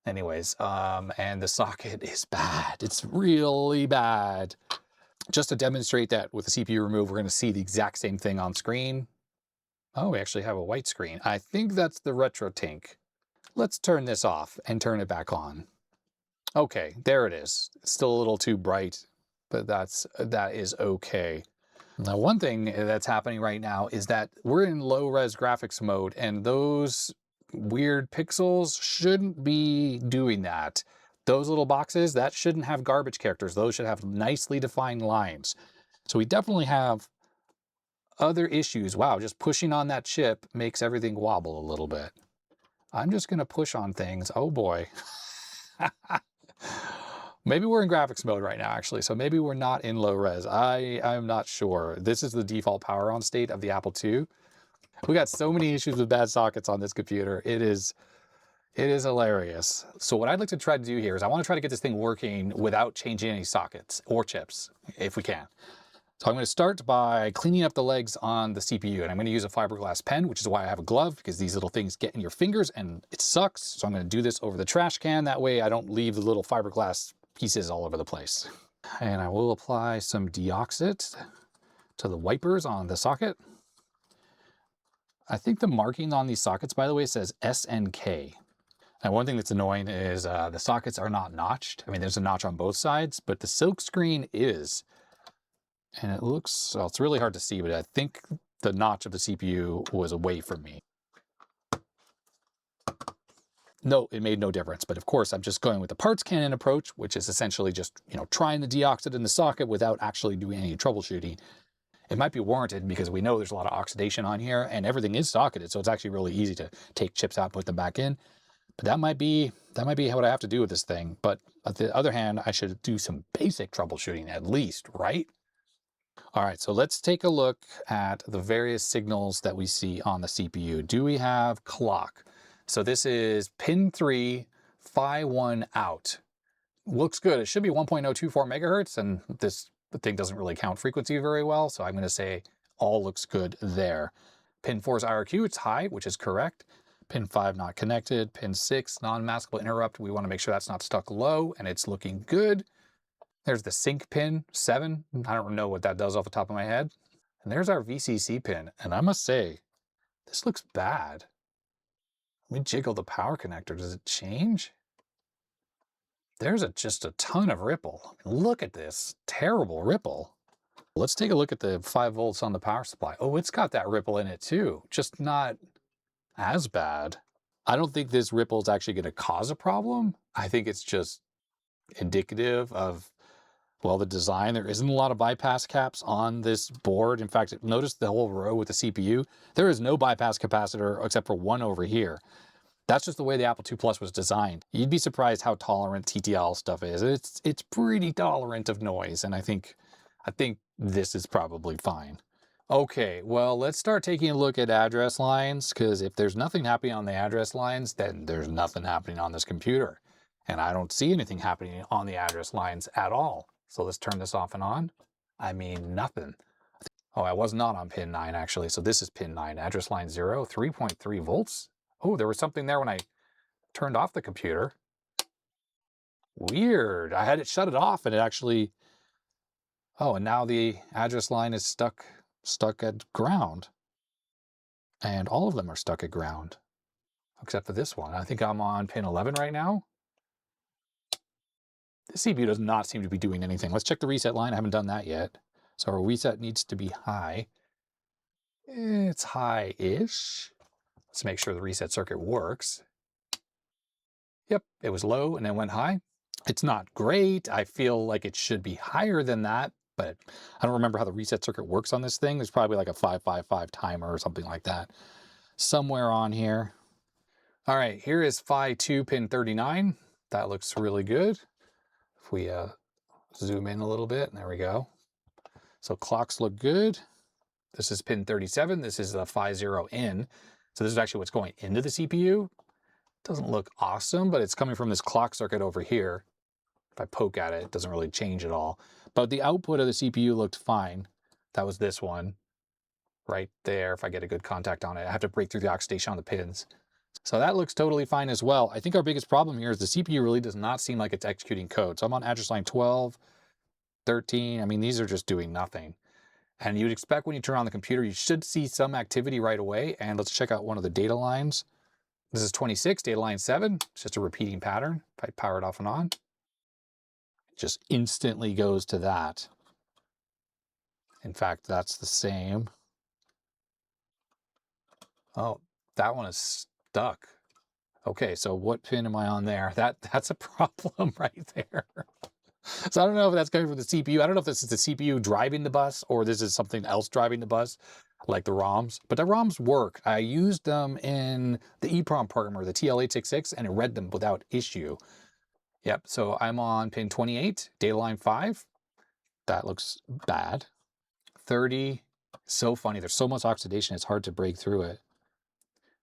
Anyways, and the socket is bad. It's really bad. Just to demonstrate that with the CPU removed, we're going to see the exact same thing on screen. Oh, we actually have a white screen. I think that's the RetroTink. Let's turn this off and turn it back on. Okay, there it is. It's still a little too bright, but that is okay. Now, one thing that's happening right now is that we're in low-res graphics mode, and those weird pixels shouldn't be doing that. Those little boxes, that shouldn't have garbage characters. Those should have nicely defined lines. So we definitely have other issues. Wow, just pushing on that chip makes everything wobble a little bit. I'm just going to push on things. Oh boy. Maybe we're in graphics mode right now, actually. So maybe we're not in low res. I'm not sure. This is the default power on state of the Apple II. We got so many issues with bad sockets on this computer. It is hilarious. So what I'd like to try to do here is I want to try to get this thing working without changing any sockets or chips, if we can. So I'm going to start by cleaning up the legs on the CPU, and I'm going to use a fiberglass pen, which is why I have a glove, because these little things get in your fingers and it sucks. So I'm going to do this over the trash can. That way I don't leave the little fiberglass pieces all over the place. And I will apply some deoxit to the wipers on the socket. I think the marking on these sockets, by the way, says SNK. And one thing that's annoying is the sockets are not notched. I mean, there's a notch on both sides, but the silk screen is. And it looks, well, it's really hard to see, but I think the notch of the CPU was away from me. No, it made no difference. But of course, I'm just going with the parts cannon approach, which is essentially just, trying the deoxit in the socket without actually doing any troubleshooting. It might be warranted because we know there's a lot of oxidation on here and everything is socketed. So it's actually really easy to take chips out and put them back in. But that might be what I have to do with this thing. But on the other hand, I should do some basic troubleshooting at least, right? All right, so let's take a look at the various signals that we see on the CPU. Do we have clock? So this is pin 3, phi 1 out. Looks good. It should be 1.024 megahertz, and the thing doesn't really count frequency very well, so I'm going to say all looks good there. Pin 4's IRQ, it's high, which is correct. Pin 5 not connected. Pin 6 non-maskable interrupt. We want to make sure that's not stuck low, and it's looking good. There's the sync pin 7. I don't know what that does off the top of my head. And there's our VCC pin. And I must say, this looks bad. Let me jiggle the power connector. Does it change? There's just a ton of ripple. I mean, look at this terrible ripple. Let's take a look at the 5 volts on the power supply. Oh, it's got that ripple in it too, just not as bad. I don't think this ripple is actually going to cause a problem. I think it's just indicative of, well, the design. There isn't a lot of bypass caps on this board. In fact, notice the whole row with the CPU. There is no bypass capacitor except for one over here. That's just the way the Apple II Plus was designed. You'd be surprised how tolerant TTL stuff is. It's pretty tolerant of noise, and I think this is probably fine. Okay, well, let's start taking a look at address lines, because if there's nothing happening on the address lines, then there's nothing happening on this computer. And I don't see anything happening on the address lines at all. So let's turn this off and on. I mean, nothing. Oh, I was not on pin 9, actually. So this is pin 9, address line 0, 3.3 volts. Oh, there was something there when I turned off the computer. Weird. I had it shut it off and it actually... Oh, and now the address line is stuck at ground. And all of them are stuck at ground, except for this one. I think I'm on pin 11 right now. The CPU does not seem to be doing anything. Let's check the reset line. I haven't done that yet. So our reset needs to be high. It's high-ish. Let's make sure the reset circuit works. Yep, it was low and then went high. It's not great. I feel like it should be higher than that, but I don't remember how the reset circuit works on this thing. There's probably like a 555 timer or something like that somewhere on here. All right, here is phi 2 pin 39. That looks really good. If we zoom in a little bit, there we go. So clocks look good. This is pin 37. This is the phi 0 in. So this is actually what's going into the CPU. Doesn't look awesome, but it's coming from this clock circuit over here. If I poke at it, it doesn't really change at all. But the output of the CPU looked fine. That was this one right there. If I get a good contact on it, I have to break through the oxidation on the pins. So that looks totally fine as well. I think our biggest problem here is the CPU really does not seem like it's executing code. So I'm on address line 12, 13. I mean, these are just doing nothing. And you'd expect when you turn on the computer, you should see some activity right away. And let's check out one of the data lines. This is 26, data line 7. It's just a repeating pattern. If I power it off and on, it just instantly goes to that. In fact, that's the same. Oh, that one is stuck. Okay, so what pin am I on there? That's a problem right there. So I don't know if that's coming from the CPU. I don't know if this is the CPU driving the bus or this is something else driving the bus, like the ROMs. But the ROMs work. I used them in the EEPROM programmer, the TL866, and it read them without issue. Yep, so I'm on pin 28, data line 5. That looks bad. 30, so funny. There's so much oxidation, it's hard to break through it.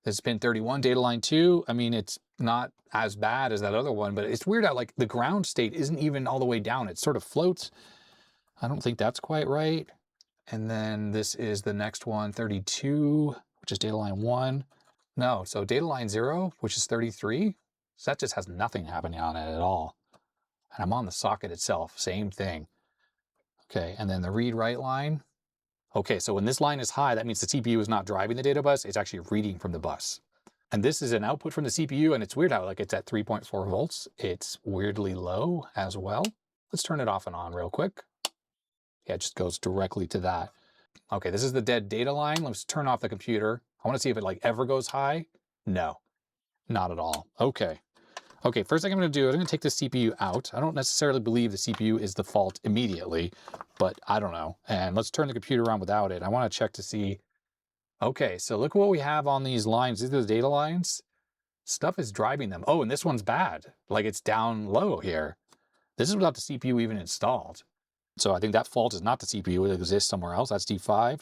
This is pin 31, data line 2. I mean, it's not as bad as that other one, but it's weird how like the ground state isn't even all the way down. It sort of floats. I don't think that's quite right. And then this is the next one, 32, which is data line 1. No, so data line 0, which is 33. So that just has nothing happening on it at all. And I'm on the socket itself, same thing. Okay, and then the read-write line. Okay, so when this line is high, that means the CPU is not driving the data bus, it's actually reading from the bus. And this is an output from the CPU, and it's weird how like it's at 3.4 volts. It's weirdly low as well. Let's turn it off and on real quick. Yeah, it just goes directly to that. Okay, this is the dead data line. Let's turn off the computer. I want to see if it like ever goes high. No, not at all. Okay. Okay, first thing I'm going to do is I'm going to take the CPU out. I don't necessarily believe the CPU is the fault immediately, but I don't know. And let's turn the computer on without it. I want to check to see. Okay, so look what we have on these lines. These are the data lines. Stuff is driving them. Oh, and this one's bad. Like it's down low here. This is without the CPU even installed. So I think that fault is not the CPU. It exists somewhere else. That's D5,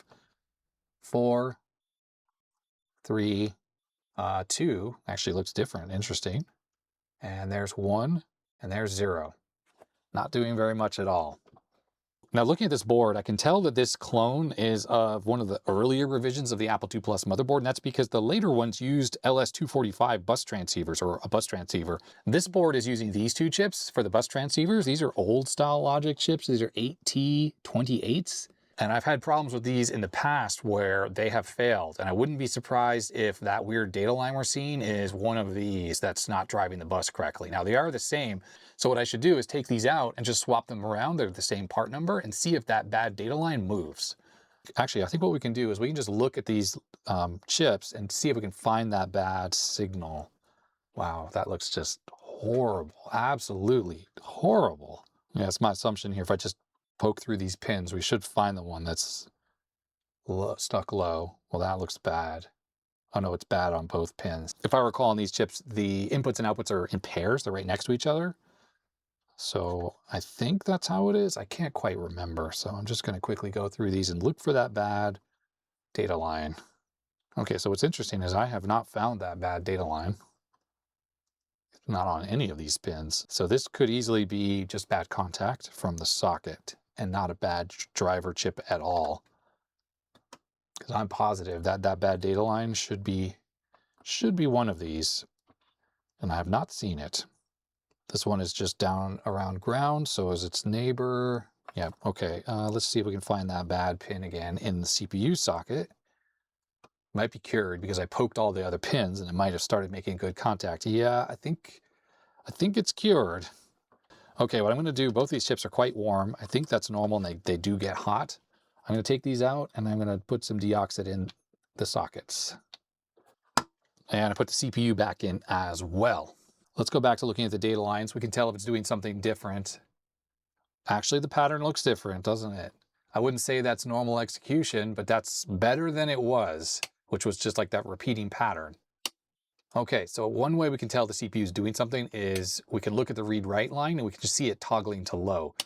4, 3, 2. Actually looks different. Interesting. And there's 1, and there's 0. Not doing very much at all. Now looking at this board, I can tell that this clone is of one of the earlier revisions of the Apple II Plus motherboard, and that's because the later ones used LS245 bus transceivers, or a bus transceiver. This board is using these two chips for the bus transceivers. These are old style logic chips. These are 8T28s. And I've had problems with these in the past where they have failed. And I wouldn't be surprised if that weird data line we're seeing is one of these that's not driving the bus correctly. Now they are the same. So what I should do is take these out and just swap them around. They're the same part number and see if that bad data line moves. Actually, I think what we can do is we can just look at these chips and see if we can find that bad signal. Wow, that looks just horrible. Absolutely horrible. Yeah, it's my assumption here. If I just poke through these pins, we should find the one that's stuck low. Well, that looks bad. Oh no, it's bad on both pins. If I recall on these chips, the inputs and outputs are in pairs. They're right next to each other. So I think that's how it is. I can't quite remember. So I'm just going to quickly go through these and look for that bad data line. Okay, so what's interesting is I have not found that bad data line. It's not on any of these pins. So this could easily be just bad contact from the socket and not a bad driver chip at all. Because I'm positive that that bad data line should be one of these. And I have not seen it. This one is just down around ground, so is its neighbor. Yeah, okay. Let's see if we can find that bad pin again in the CPU socket. Might be cured because I poked all the other pins and it might have started making good contact. Yeah, I think it's cured. Okay, what I'm going to do, both these chips are quite warm. I think that's normal and they do get hot. I'm going to take these out and I'm going to put some deoxide in the sockets. And I put the CPU back in as well. Let's go back to looking at the data lines. We can tell if it's doing something different. Actually, the pattern looks different, doesn't it? I wouldn't say that's normal execution, but that's better than it was, which was just like that repeating pattern. Okay, so one way we can tell the CPU is doing something is we can look at the read-write line and we can just see it toggling to low.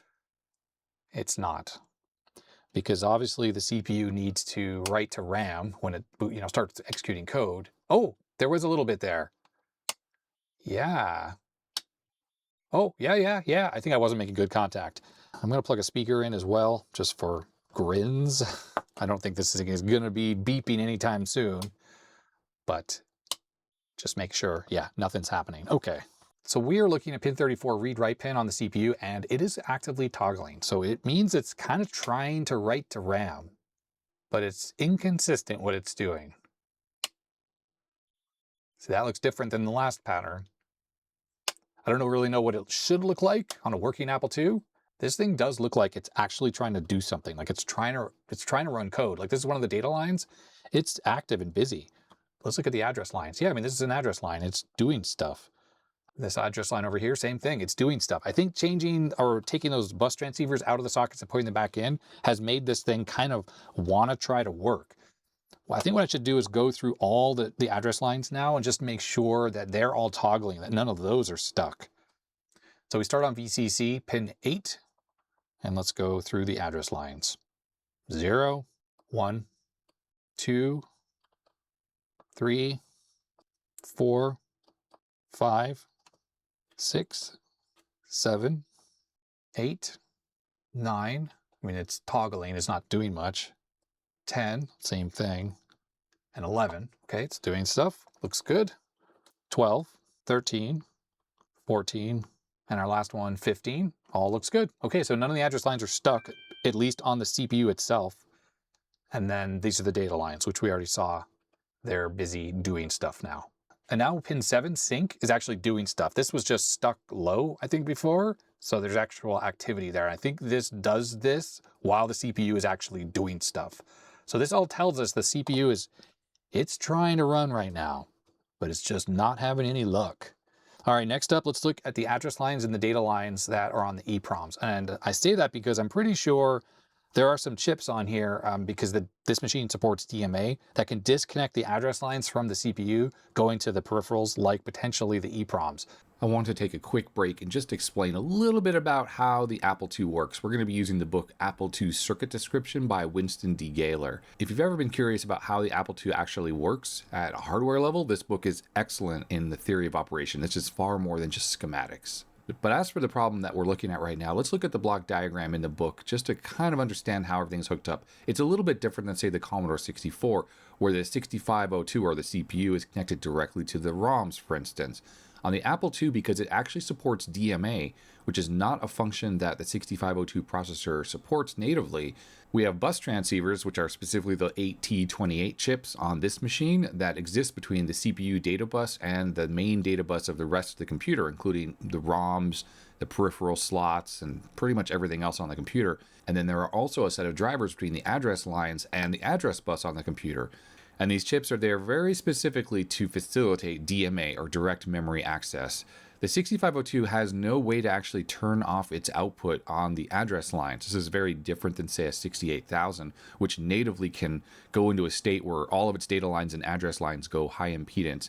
It's not. Because obviously the CPU needs to write to RAM when it starts executing code. Oh, there was a little bit there. Yeah. Oh, yeah. I think I wasn't making good contact. I'm going to plug a speaker in as well, just for grins. I don't think this thing is going to be beeping anytime soon, but just make sure. Yeah, nothing's happening. Okay. So we are looking at pin 34 read-write pin on the CPU, and it is actively toggling. So it means it's kind of trying to write to RAM, but it's inconsistent what it's doing. So that looks different than the last pattern. I don't really know what it should look like on a working Apple II. This thing does look like it's actually trying to do something. Like it's trying to run code. Like this is one of the data lines. It's active and busy. Let's look at the address lines. Yeah, I mean, this is an address line. It's doing stuff. This address line over here, same thing. It's doing stuff. I think changing or taking those bus transceivers out of the sockets and putting them back in has made this thing kind of want to try to work. Well, I think what I should do is go through all the address lines now and just make sure that they're all toggling, that none of those are stuck. So we start on VCC pin 8, and let's go through the address lines. 0, 1, 2, 3, 4, 5, 6, 7, 8, 9. I mean, it's toggling, it's not doing much. 10, same thing. And 11, okay, it's doing stuff, looks good. 12, 13, 14, and our last one, 15, all looks good. Okay, so none of the address lines are stuck, at least on the CPU itself. And then these are the data lines, which we already saw. They're busy doing stuff now. And now pin 7, sync, is actually doing stuff. This was just stuck low, I think, before. So there's actual activity there. I think this does this while the CPU is actually doing stuff. So this all tells us the CPU it's trying to run right now, but it's just not having any luck. All right, next up, let's look at the address lines and the data lines that are on the EEPROMs. And I say that because I'm pretty sure there are some chips on here because this machine supports DMA that can disconnect the address lines from the CPU going to the peripherals, like potentially the EEPROMs. I want to take a quick break and just explain a little bit about how the Apple II works. We're going to be using the book Apple II Circuit Description by Winston D. Gayler. If you've ever been curious about how the Apple II actually works at a hardware level, this book is excellent in the theory of operation. It's just far more than just schematics. But as for the problem that we're looking at right now, let's look at the block diagram in the book just to kind of understand how everything's hooked up. It's a little bit different than, say, the Commodore 64, where the 6502 or the CPU is connected directly to the ROMs, for instance. On the Apple II, because it actually supports DMA, which is not a function that the 6502 processor supports natively, we have bus transceivers, which are specifically the 8T28 chips on this machine that exist between the CPU data bus and the main data bus of the rest of the computer, including the ROMs, the peripheral slots, and pretty much everything else on the computer. And then there are also a set of drivers between the address lines and the address bus on the computer. And these chips are there very specifically to facilitate DMA, or direct memory access. The 6502 has no way to actually turn off its output on the address lines. This is very different than, say, a 68000, which natively can go into a state where all of its data lines and address lines go high impedance.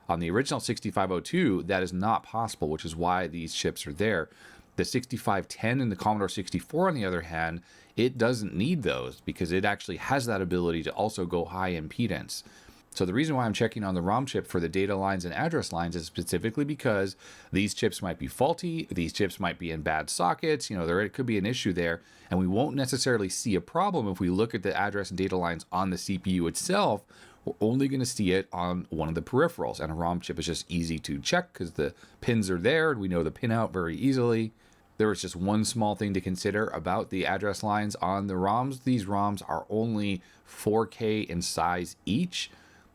On the original 6502, that is not possible, which is why these chips are there. The 6510 and the Commodore 64, on the other hand, it doesn't need those because it actually has that ability to also go high impedance. So the reason why I'm checking on the ROM chip for the data lines and address lines is specifically because these chips might be faulty, these chips might be in bad sockets, there could be an issue there, and we won't necessarily see a problem if we look at the address and data lines on the CPU itself. We're only going to see it on one of the peripherals, and a ROM chip is just easy to check because the pins are there and we know the pin out very easily. There is just one small thing to consider about the address lines on the ROMs. These ROMs are only 4K in size each.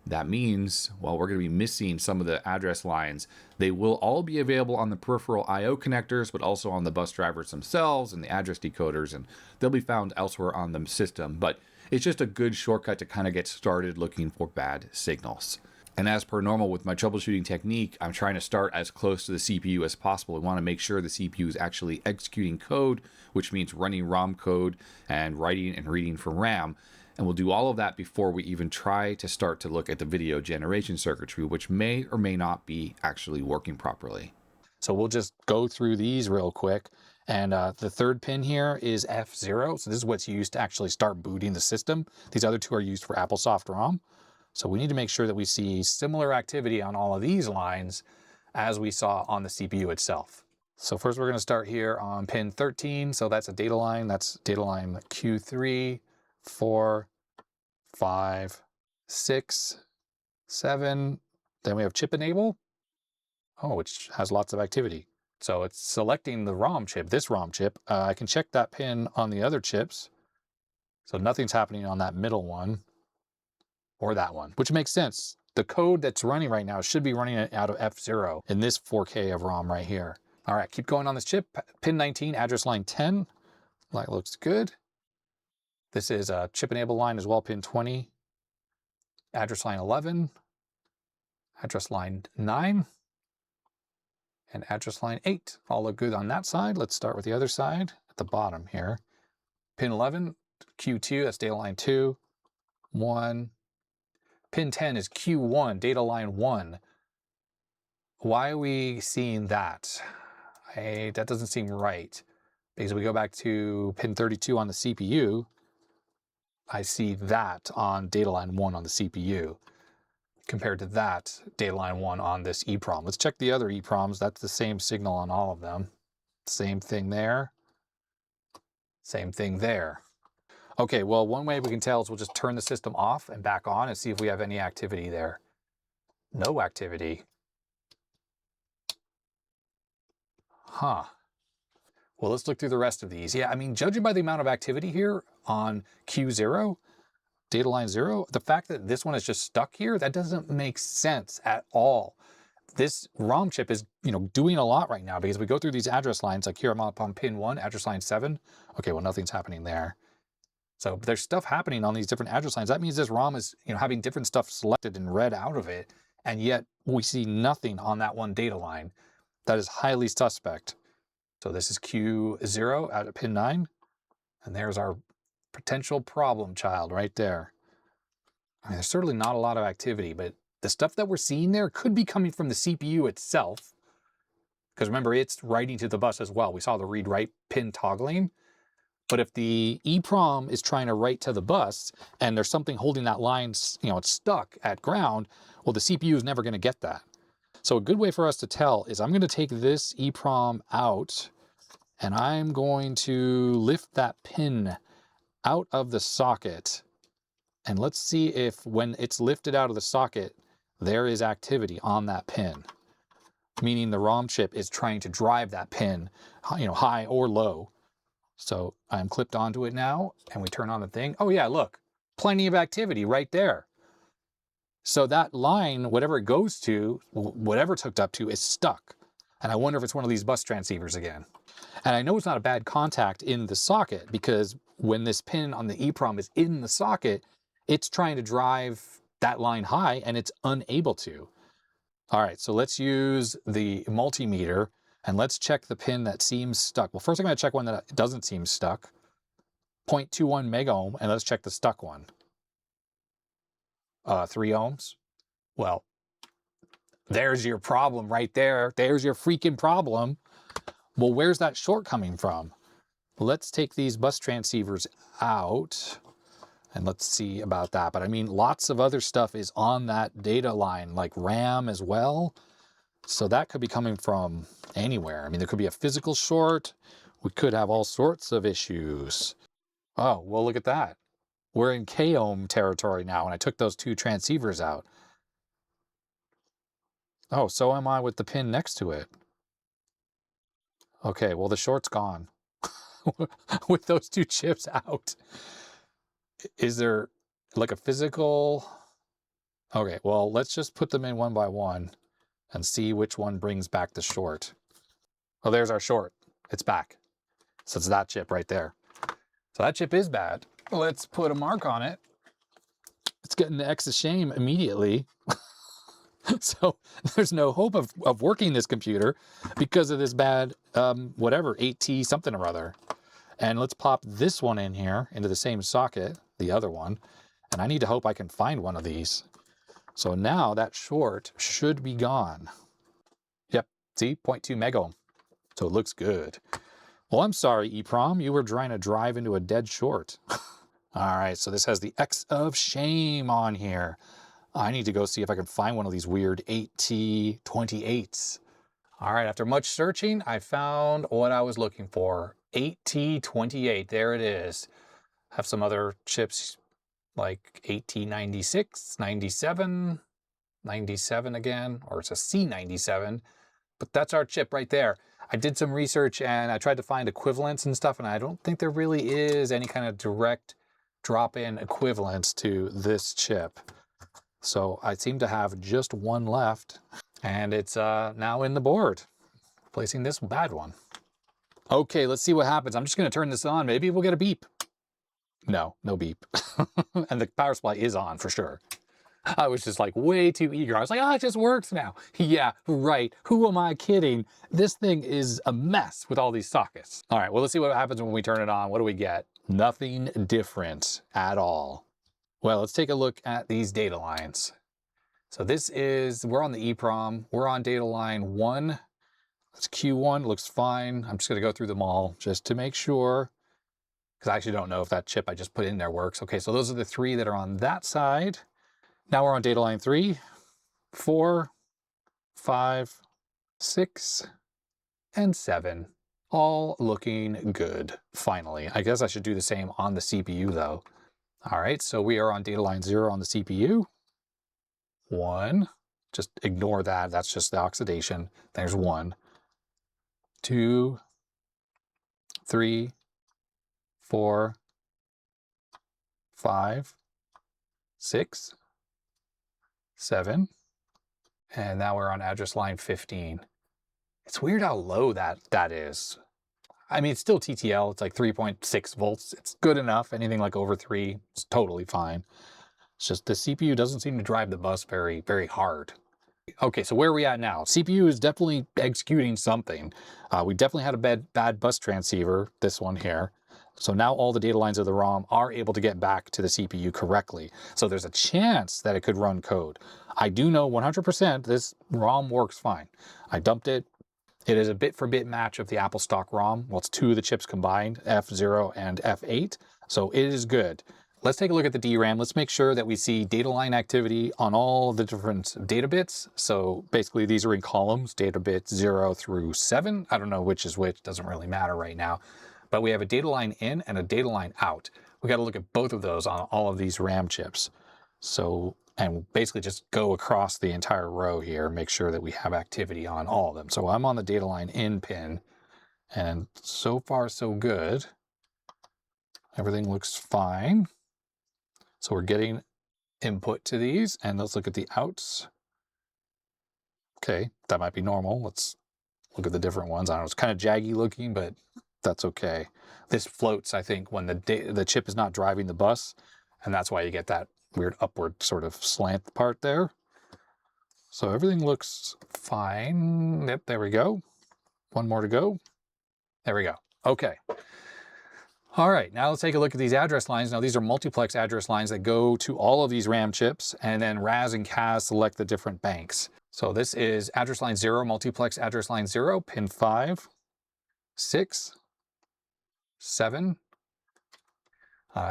That means, well, we're going to be missing some of the address lines. They will all be available on the peripheral I/O connectors, but also on the bus drivers themselves and the address decoders, and they'll be found elsewhere on the system. But it's just a good shortcut to kind of get started looking for bad signals. And as per normal with my troubleshooting technique, I'm trying to start as close to the CPU as possible. We want to make sure the CPU is actually executing code, which means running ROM code and writing and reading from RAM. And we'll do all of that before we even try to start to look at the video generation circuitry, which may or may not be actually working properly. So we'll just go through these real quick. And the third pin here is F0. So this is what's used to actually start booting the system. These other two are used for AppleSoft ROM. So we need to make sure that we see similar activity on all of these lines as we saw on the CPU itself. So first we're going to start here on pin 13. So that's a data line. That's data line Q3, 4, 5, 6, 7. Then we have chip enable, which has lots of activity. So it's selecting the ROM chip, this ROM chip. I can check that pin on the other chips. So nothing's happening on that middle one or that one, which makes sense. The code that's running right now should be running out of F0 in this 4K of ROM right here. All right, keep going on this chip. Pin 19, address line 10. That looks good. This is a chip enable line as well, pin 20. Address line 11. Address line 9. And address line 8. All look good on that side. Let's start with the other side at the bottom here. Pin 11, Q2, that's data line 2. 1. Pin 10 is Q1, data line 1. Why are we seeing that? That doesn't seem right. Because if we go back to pin 32 on the CPU, I see that on data line 1 on the CPU compared to that data line 1 on this EEPROM. Let's check the other EEPROMs. That's the same signal on all of them. Same thing there. Same thing there. Okay, well, one way we can tell is we'll just turn the system off and back on and see if we have any activity there. No activity. Huh. Well, let's look through the rest of these. Yeah, I mean, judging by the amount of activity here on Q0, data line 0, the fact that this one is just stuck here, that doesn't make sense at all. This ROM chip is, doing a lot right now because we go through these address lines, like here I'm up on pin 1, address line 7. Okay, well, nothing's happening there. So there's stuff happening on these different address lines. That means this ROM is, having different stuff selected and read out of it, and yet we see nothing on that one data line. That is highly suspect. So this is Q0 at pin 9, and there's our potential problem child right there. I mean, there's certainly not a lot of activity, but the stuff that we're seeing there could be coming from the CPU itself. Because remember, it's writing to the bus as well. We saw the read-write pin toggling. But if the EEPROM is trying to write to the bus and there's something holding that line, it's stuck at ground, well, the CPU is never going to get that. So a good way for us to tell is I'm going to take this EEPROM out and I'm going to lift that pin out of the socket. And let's see if when it's lifted out of the socket, there is activity on that pin, meaning the ROM chip is trying to drive that pin, high or low. So I'm clipped onto it now, and we turn on the thing. Oh yeah, look, plenty of activity right there. So that line, whatever it goes to, whatever it's hooked up to, is stuck. And I wonder if it's one of these bus transceivers again. And I know it's not a bad contact in the socket, because when this pin on the EEPROM is in the socket, it's trying to drive that line high, and it's unable to. All right, so let's use the multimeter, and let's check the pin that seems stuck. Well, first I'm going to check one that doesn't seem stuck. 0.21 megohm, and let's check the stuck one. 3 ohms. Well, there's your problem right there. There's your freaking problem. Well, where's that short coming from? Let's take these bus transceivers out, and let's see about that. But I mean, lots of other stuff is on that data line, like RAM as well. So that could be coming from anywhere. I mean, there could be a physical short. We could have all sorts of issues. Oh, well, look at that. We're in K-ohm territory now, and I took those 2 transceivers out. Oh, so am I with the pin next to it. Okay, well, the short's gone. With those 2 chips out. Is there like a physical? Okay, well, let's just put them in one by one and see which one brings back the short. Oh, there's our short. It's back. So it's that chip right there. So that chip is bad. Let's put a mark on it. It's getting the X of shame immediately. So there's no hope of working this computer because of this bad, 8T something or other. And let's pop this one in here into the same socket, the other one. And I need to hope I can find one of these. So now that short should be gone. Yep, see, 0.2 megohm. So it looks good. Well, I'm sorry, EEPROM, you were trying to drive into a dead short. All right, so this has the X of shame on here. I need to go see if I can find one of these weird 8T28s. All right, after much searching, I found what I was looking for. 8T28, there it is. I have some other chips like 8T96, 97, 97 again, or it's a C97, but that's our chip right there. I did some research and I tried to find equivalents and stuff, and I don't think there really is any kind of direct drop-in equivalence to this chip. So I seem to have just one left, and it's now in the board, replacing this bad one. Okay, let's see what happens. I'm just going to turn this on. Maybe we'll get a beep. No, no beep. And the power supply is on for sure. I was just like way too eager. I was like, oh, it just works now. Yeah, right. Who am I kidding? This thing is a mess with all these sockets. All right, well, let's see what happens when we turn it on. What do we get? Nothing different at all. Well, let's take a look at these data lines. So this is, we're on the EEPROM. We're on data line 1. That's Q1, looks fine. I'm just going to go through them all just to make sure, because I actually don't know if that chip I just put in there works. Okay, so those are the 3 that are on that side. Now we're on data line 3, 4, 5, 6, and 7. All looking good, finally. I guess I should do the same on the CPU though. All right, so we are on data line 0 on the CPU. 1, just ignore that, that's just the oxidation. There's 1, 2, 3, 4, 5, 6, 7, and now we're on address line 15. It's weird how low that is. I mean, it's still TTL, it's like 3.6 volts. It's good enough. Anything like over 3 is totally fine. It's just the CPU doesn't seem to drive the bus very, very hard. Okay, so where are we at now? CPU is definitely executing something. We definitely had a bad bus transceiver, this one here. So now all the data lines of the ROM are able to get back to the CPU correctly. So there's a chance that it could run code. I do know 100% this ROM works fine. I dumped it. It is a bit-for-bit match of the Apple stock ROM. Well, it's 2 of the chips combined, F0 and F8. So it is good. Let's take a look at the DRAM. Let's make sure that we see data line activity on all the different data bits. So basically these are in columns, data bits 0 through 7. I don't know which is which, doesn't really matter right now. But we have a data line in and a data line out. We got to look at both of those on all of these RAM chips. So, and basically just go across the entire row here, make sure that we have activity on all of them. So I'm on the data line in pin, and so far so good. Everything looks fine. So we're getting input to these, and let's look at the outs. Okay, that might be normal. Let's look at the different ones. I don't know, it's kind of jaggy looking, but that's okay. This floats, I think, when the chip is not driving the bus, and that's why you get that weird upward sort of slant part there. So everything looks fine. Yep, there we go. One more to go. There we go. Okay. All right, now let's take a look at these address lines. Now these are multiplex address lines that go to all of these RAM chips, and then RAS and CAS select the different banks. So this is address line 0, multiplex address line 0, pin 5, 6, 7.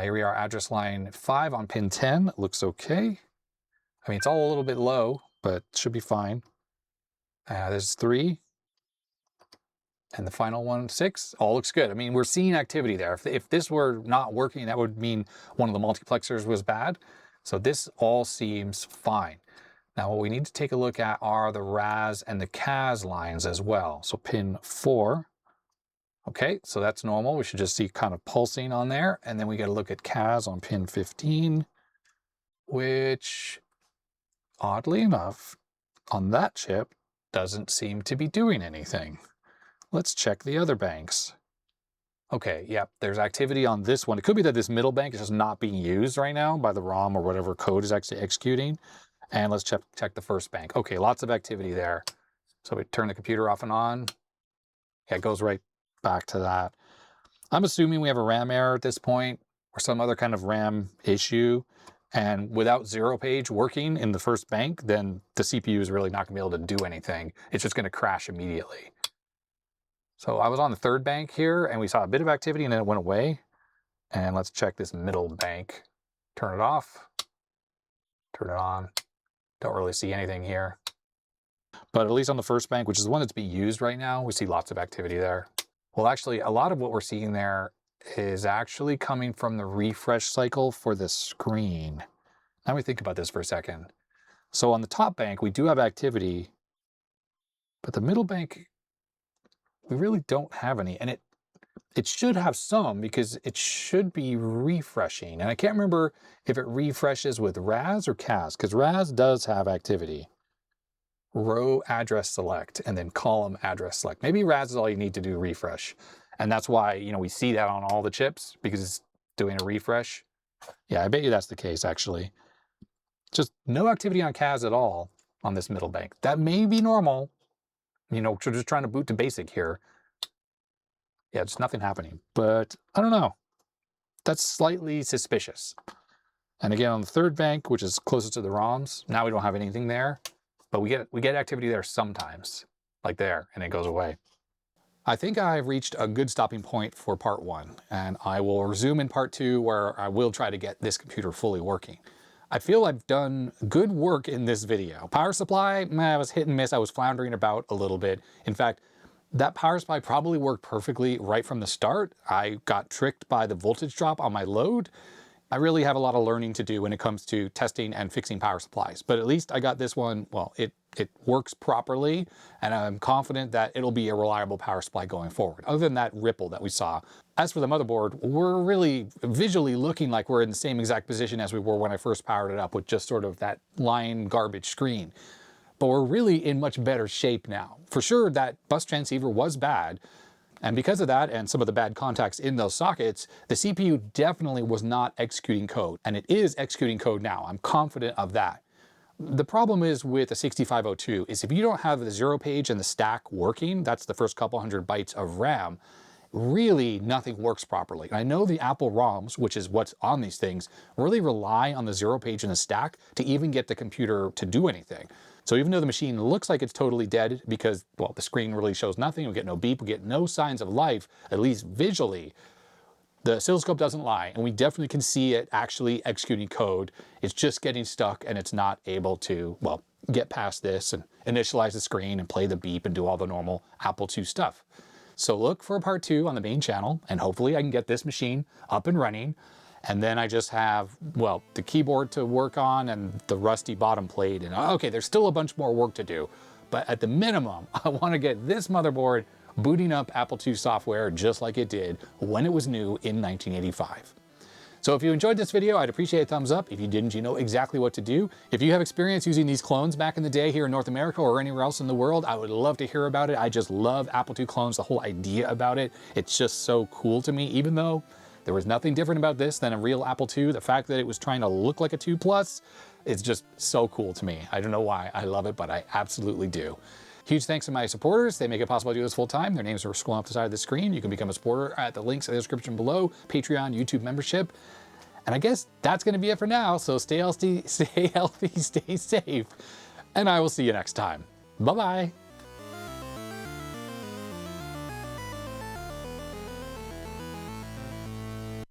Here we are, address line 5 on pin 10. It looks okay. I mean, it's all a little bit low, but should be fine. There's 3. And the final one, 6. All looks good. I mean, we're seeing activity there. If this were not working, that would mean one of the multiplexers was bad. So this all seems fine. Now, what we need to take a look at are the RAS and the CAS lines as well. So pin 4. Okay, so that's normal. We should just see kind of pulsing on there. And then we got to look at CAS on pin 15, which, oddly enough, on that chip, doesn't seem to be doing anything. Let's check the other banks. Okay, yep, there's activity on this one. It could be that this middle bank is just not being used right now by the ROM or whatever code is actually executing. And let's check the first bank. Okay, lots of activity there. So we turn the computer off and on. Yeah, it goes right back to that. I'm assuming we have a RAM error at this point or some other kind of RAM issue. And without 0 page working in the first bank, then the CPU is really not going to be able to do anything. It's just going to crash immediately. So I was on the third bank here, and we saw a bit of activity, and then it went away. And let's check this middle bank. Turn it off. Turn it on. Don't really see anything here. But at least on the first bank, which is the one that's being used right now, we see lots of activity there. Well, actually, a lot of what we're seeing there is actually coming from the refresh cycle for the screen. Now we think about this for a second. So on the top bank, we do have activity, but the middle bank, we really don't have any. And it should have some because it should be refreshing. And I can't remember if it refreshes with RAS or CAS, because RAS does have activity. Row address select and then column address select. Maybe RAS is all you need to do refresh. And that's why, you know, we see that on all the chips because it's doing a refresh. Yeah, I bet you that's the case actually. Just no activity on CAS at all on this middle bank. That may be normal. You know, we're just trying to boot to basic here. Yeah, just nothing happening. But I don't know. That's slightly suspicious. And again, on the third bank, which is closest to the ROMs, now we don't have anything there. But we get activity there sometimes. like there, and it goes away. I think I've reached a good stopping point for part 1, and I will resume in part 2 where I will try to get this computer fully working. I feel I've done good work in this video. Power supply, I was hit and miss. I was floundering about a little bit. In fact, that power supply probably worked perfectly right from the start. I got tricked by the voltage drop on my load. I really have a lot of learning to do when it comes to testing and fixing power supplies, but at least I got this one, well, it works properly, and I'm confident that it'll be a reliable power supply going forward, other than that ripple that we saw. As for the motherboard, we're really visually looking like we're in the same exact position as we were when I first powered it up with just sort of that line garbage screen. But we're really in much better shape now. For sure, that bus transceiver was bad, and because of that and some of the bad contacts in those sockets, the CPU definitely was not executing code, and it is executing code now. I'm confident of that. The problem is with a 6502 is if you don't have the 0 page and the stack working, that's the first couple hundred bytes of RAM, really nothing works properly. And I know the Apple ROMs, which is what's on these things, really rely on the 0 page and the stack to even get the computer to do anything. So even though the machine looks like it's totally dead because, well, the screen really shows nothing, we get no beep, we get no signs of life, at least visually, the oscilloscope doesn't lie, and we definitely can see it actually executing code. It's just getting stuck, and it's not able to, well, get past this and initialize the screen and play the beep and do all the normal Apple II stuff. So look for part 2 on the main channel, and hopefully I can get this machine up and running. And then I just have, well, the keyboard to work on and the rusty bottom plate. And okay, there's still a bunch more work to do. But at the minimum, I want to get this motherboard booting up Apple II software just like it did when it was new in 1985. So if you enjoyed this video, I'd appreciate a thumbs up. If you didn't, you know exactly what to do. If you have experience using these clones back in the day here in North America or anywhere else in the world, I would love to hear about it. I just love Apple II clones, the whole idea about it. It's just so cool to me, even though there was nothing different about this than a real Apple II. The fact that it was trying to look like a II Plus is just so cool to me. I don't know why I love it, but I absolutely do. Huge thanks to my supporters. They make it possible to do this full time. Their names are scrolling off the side of the screen. You can become a supporter at the links in the description below, Patreon, YouTube membership. And I guess that's gonna be it for now. So stay healthy, stay safe, and I will see you next time. Bye-bye.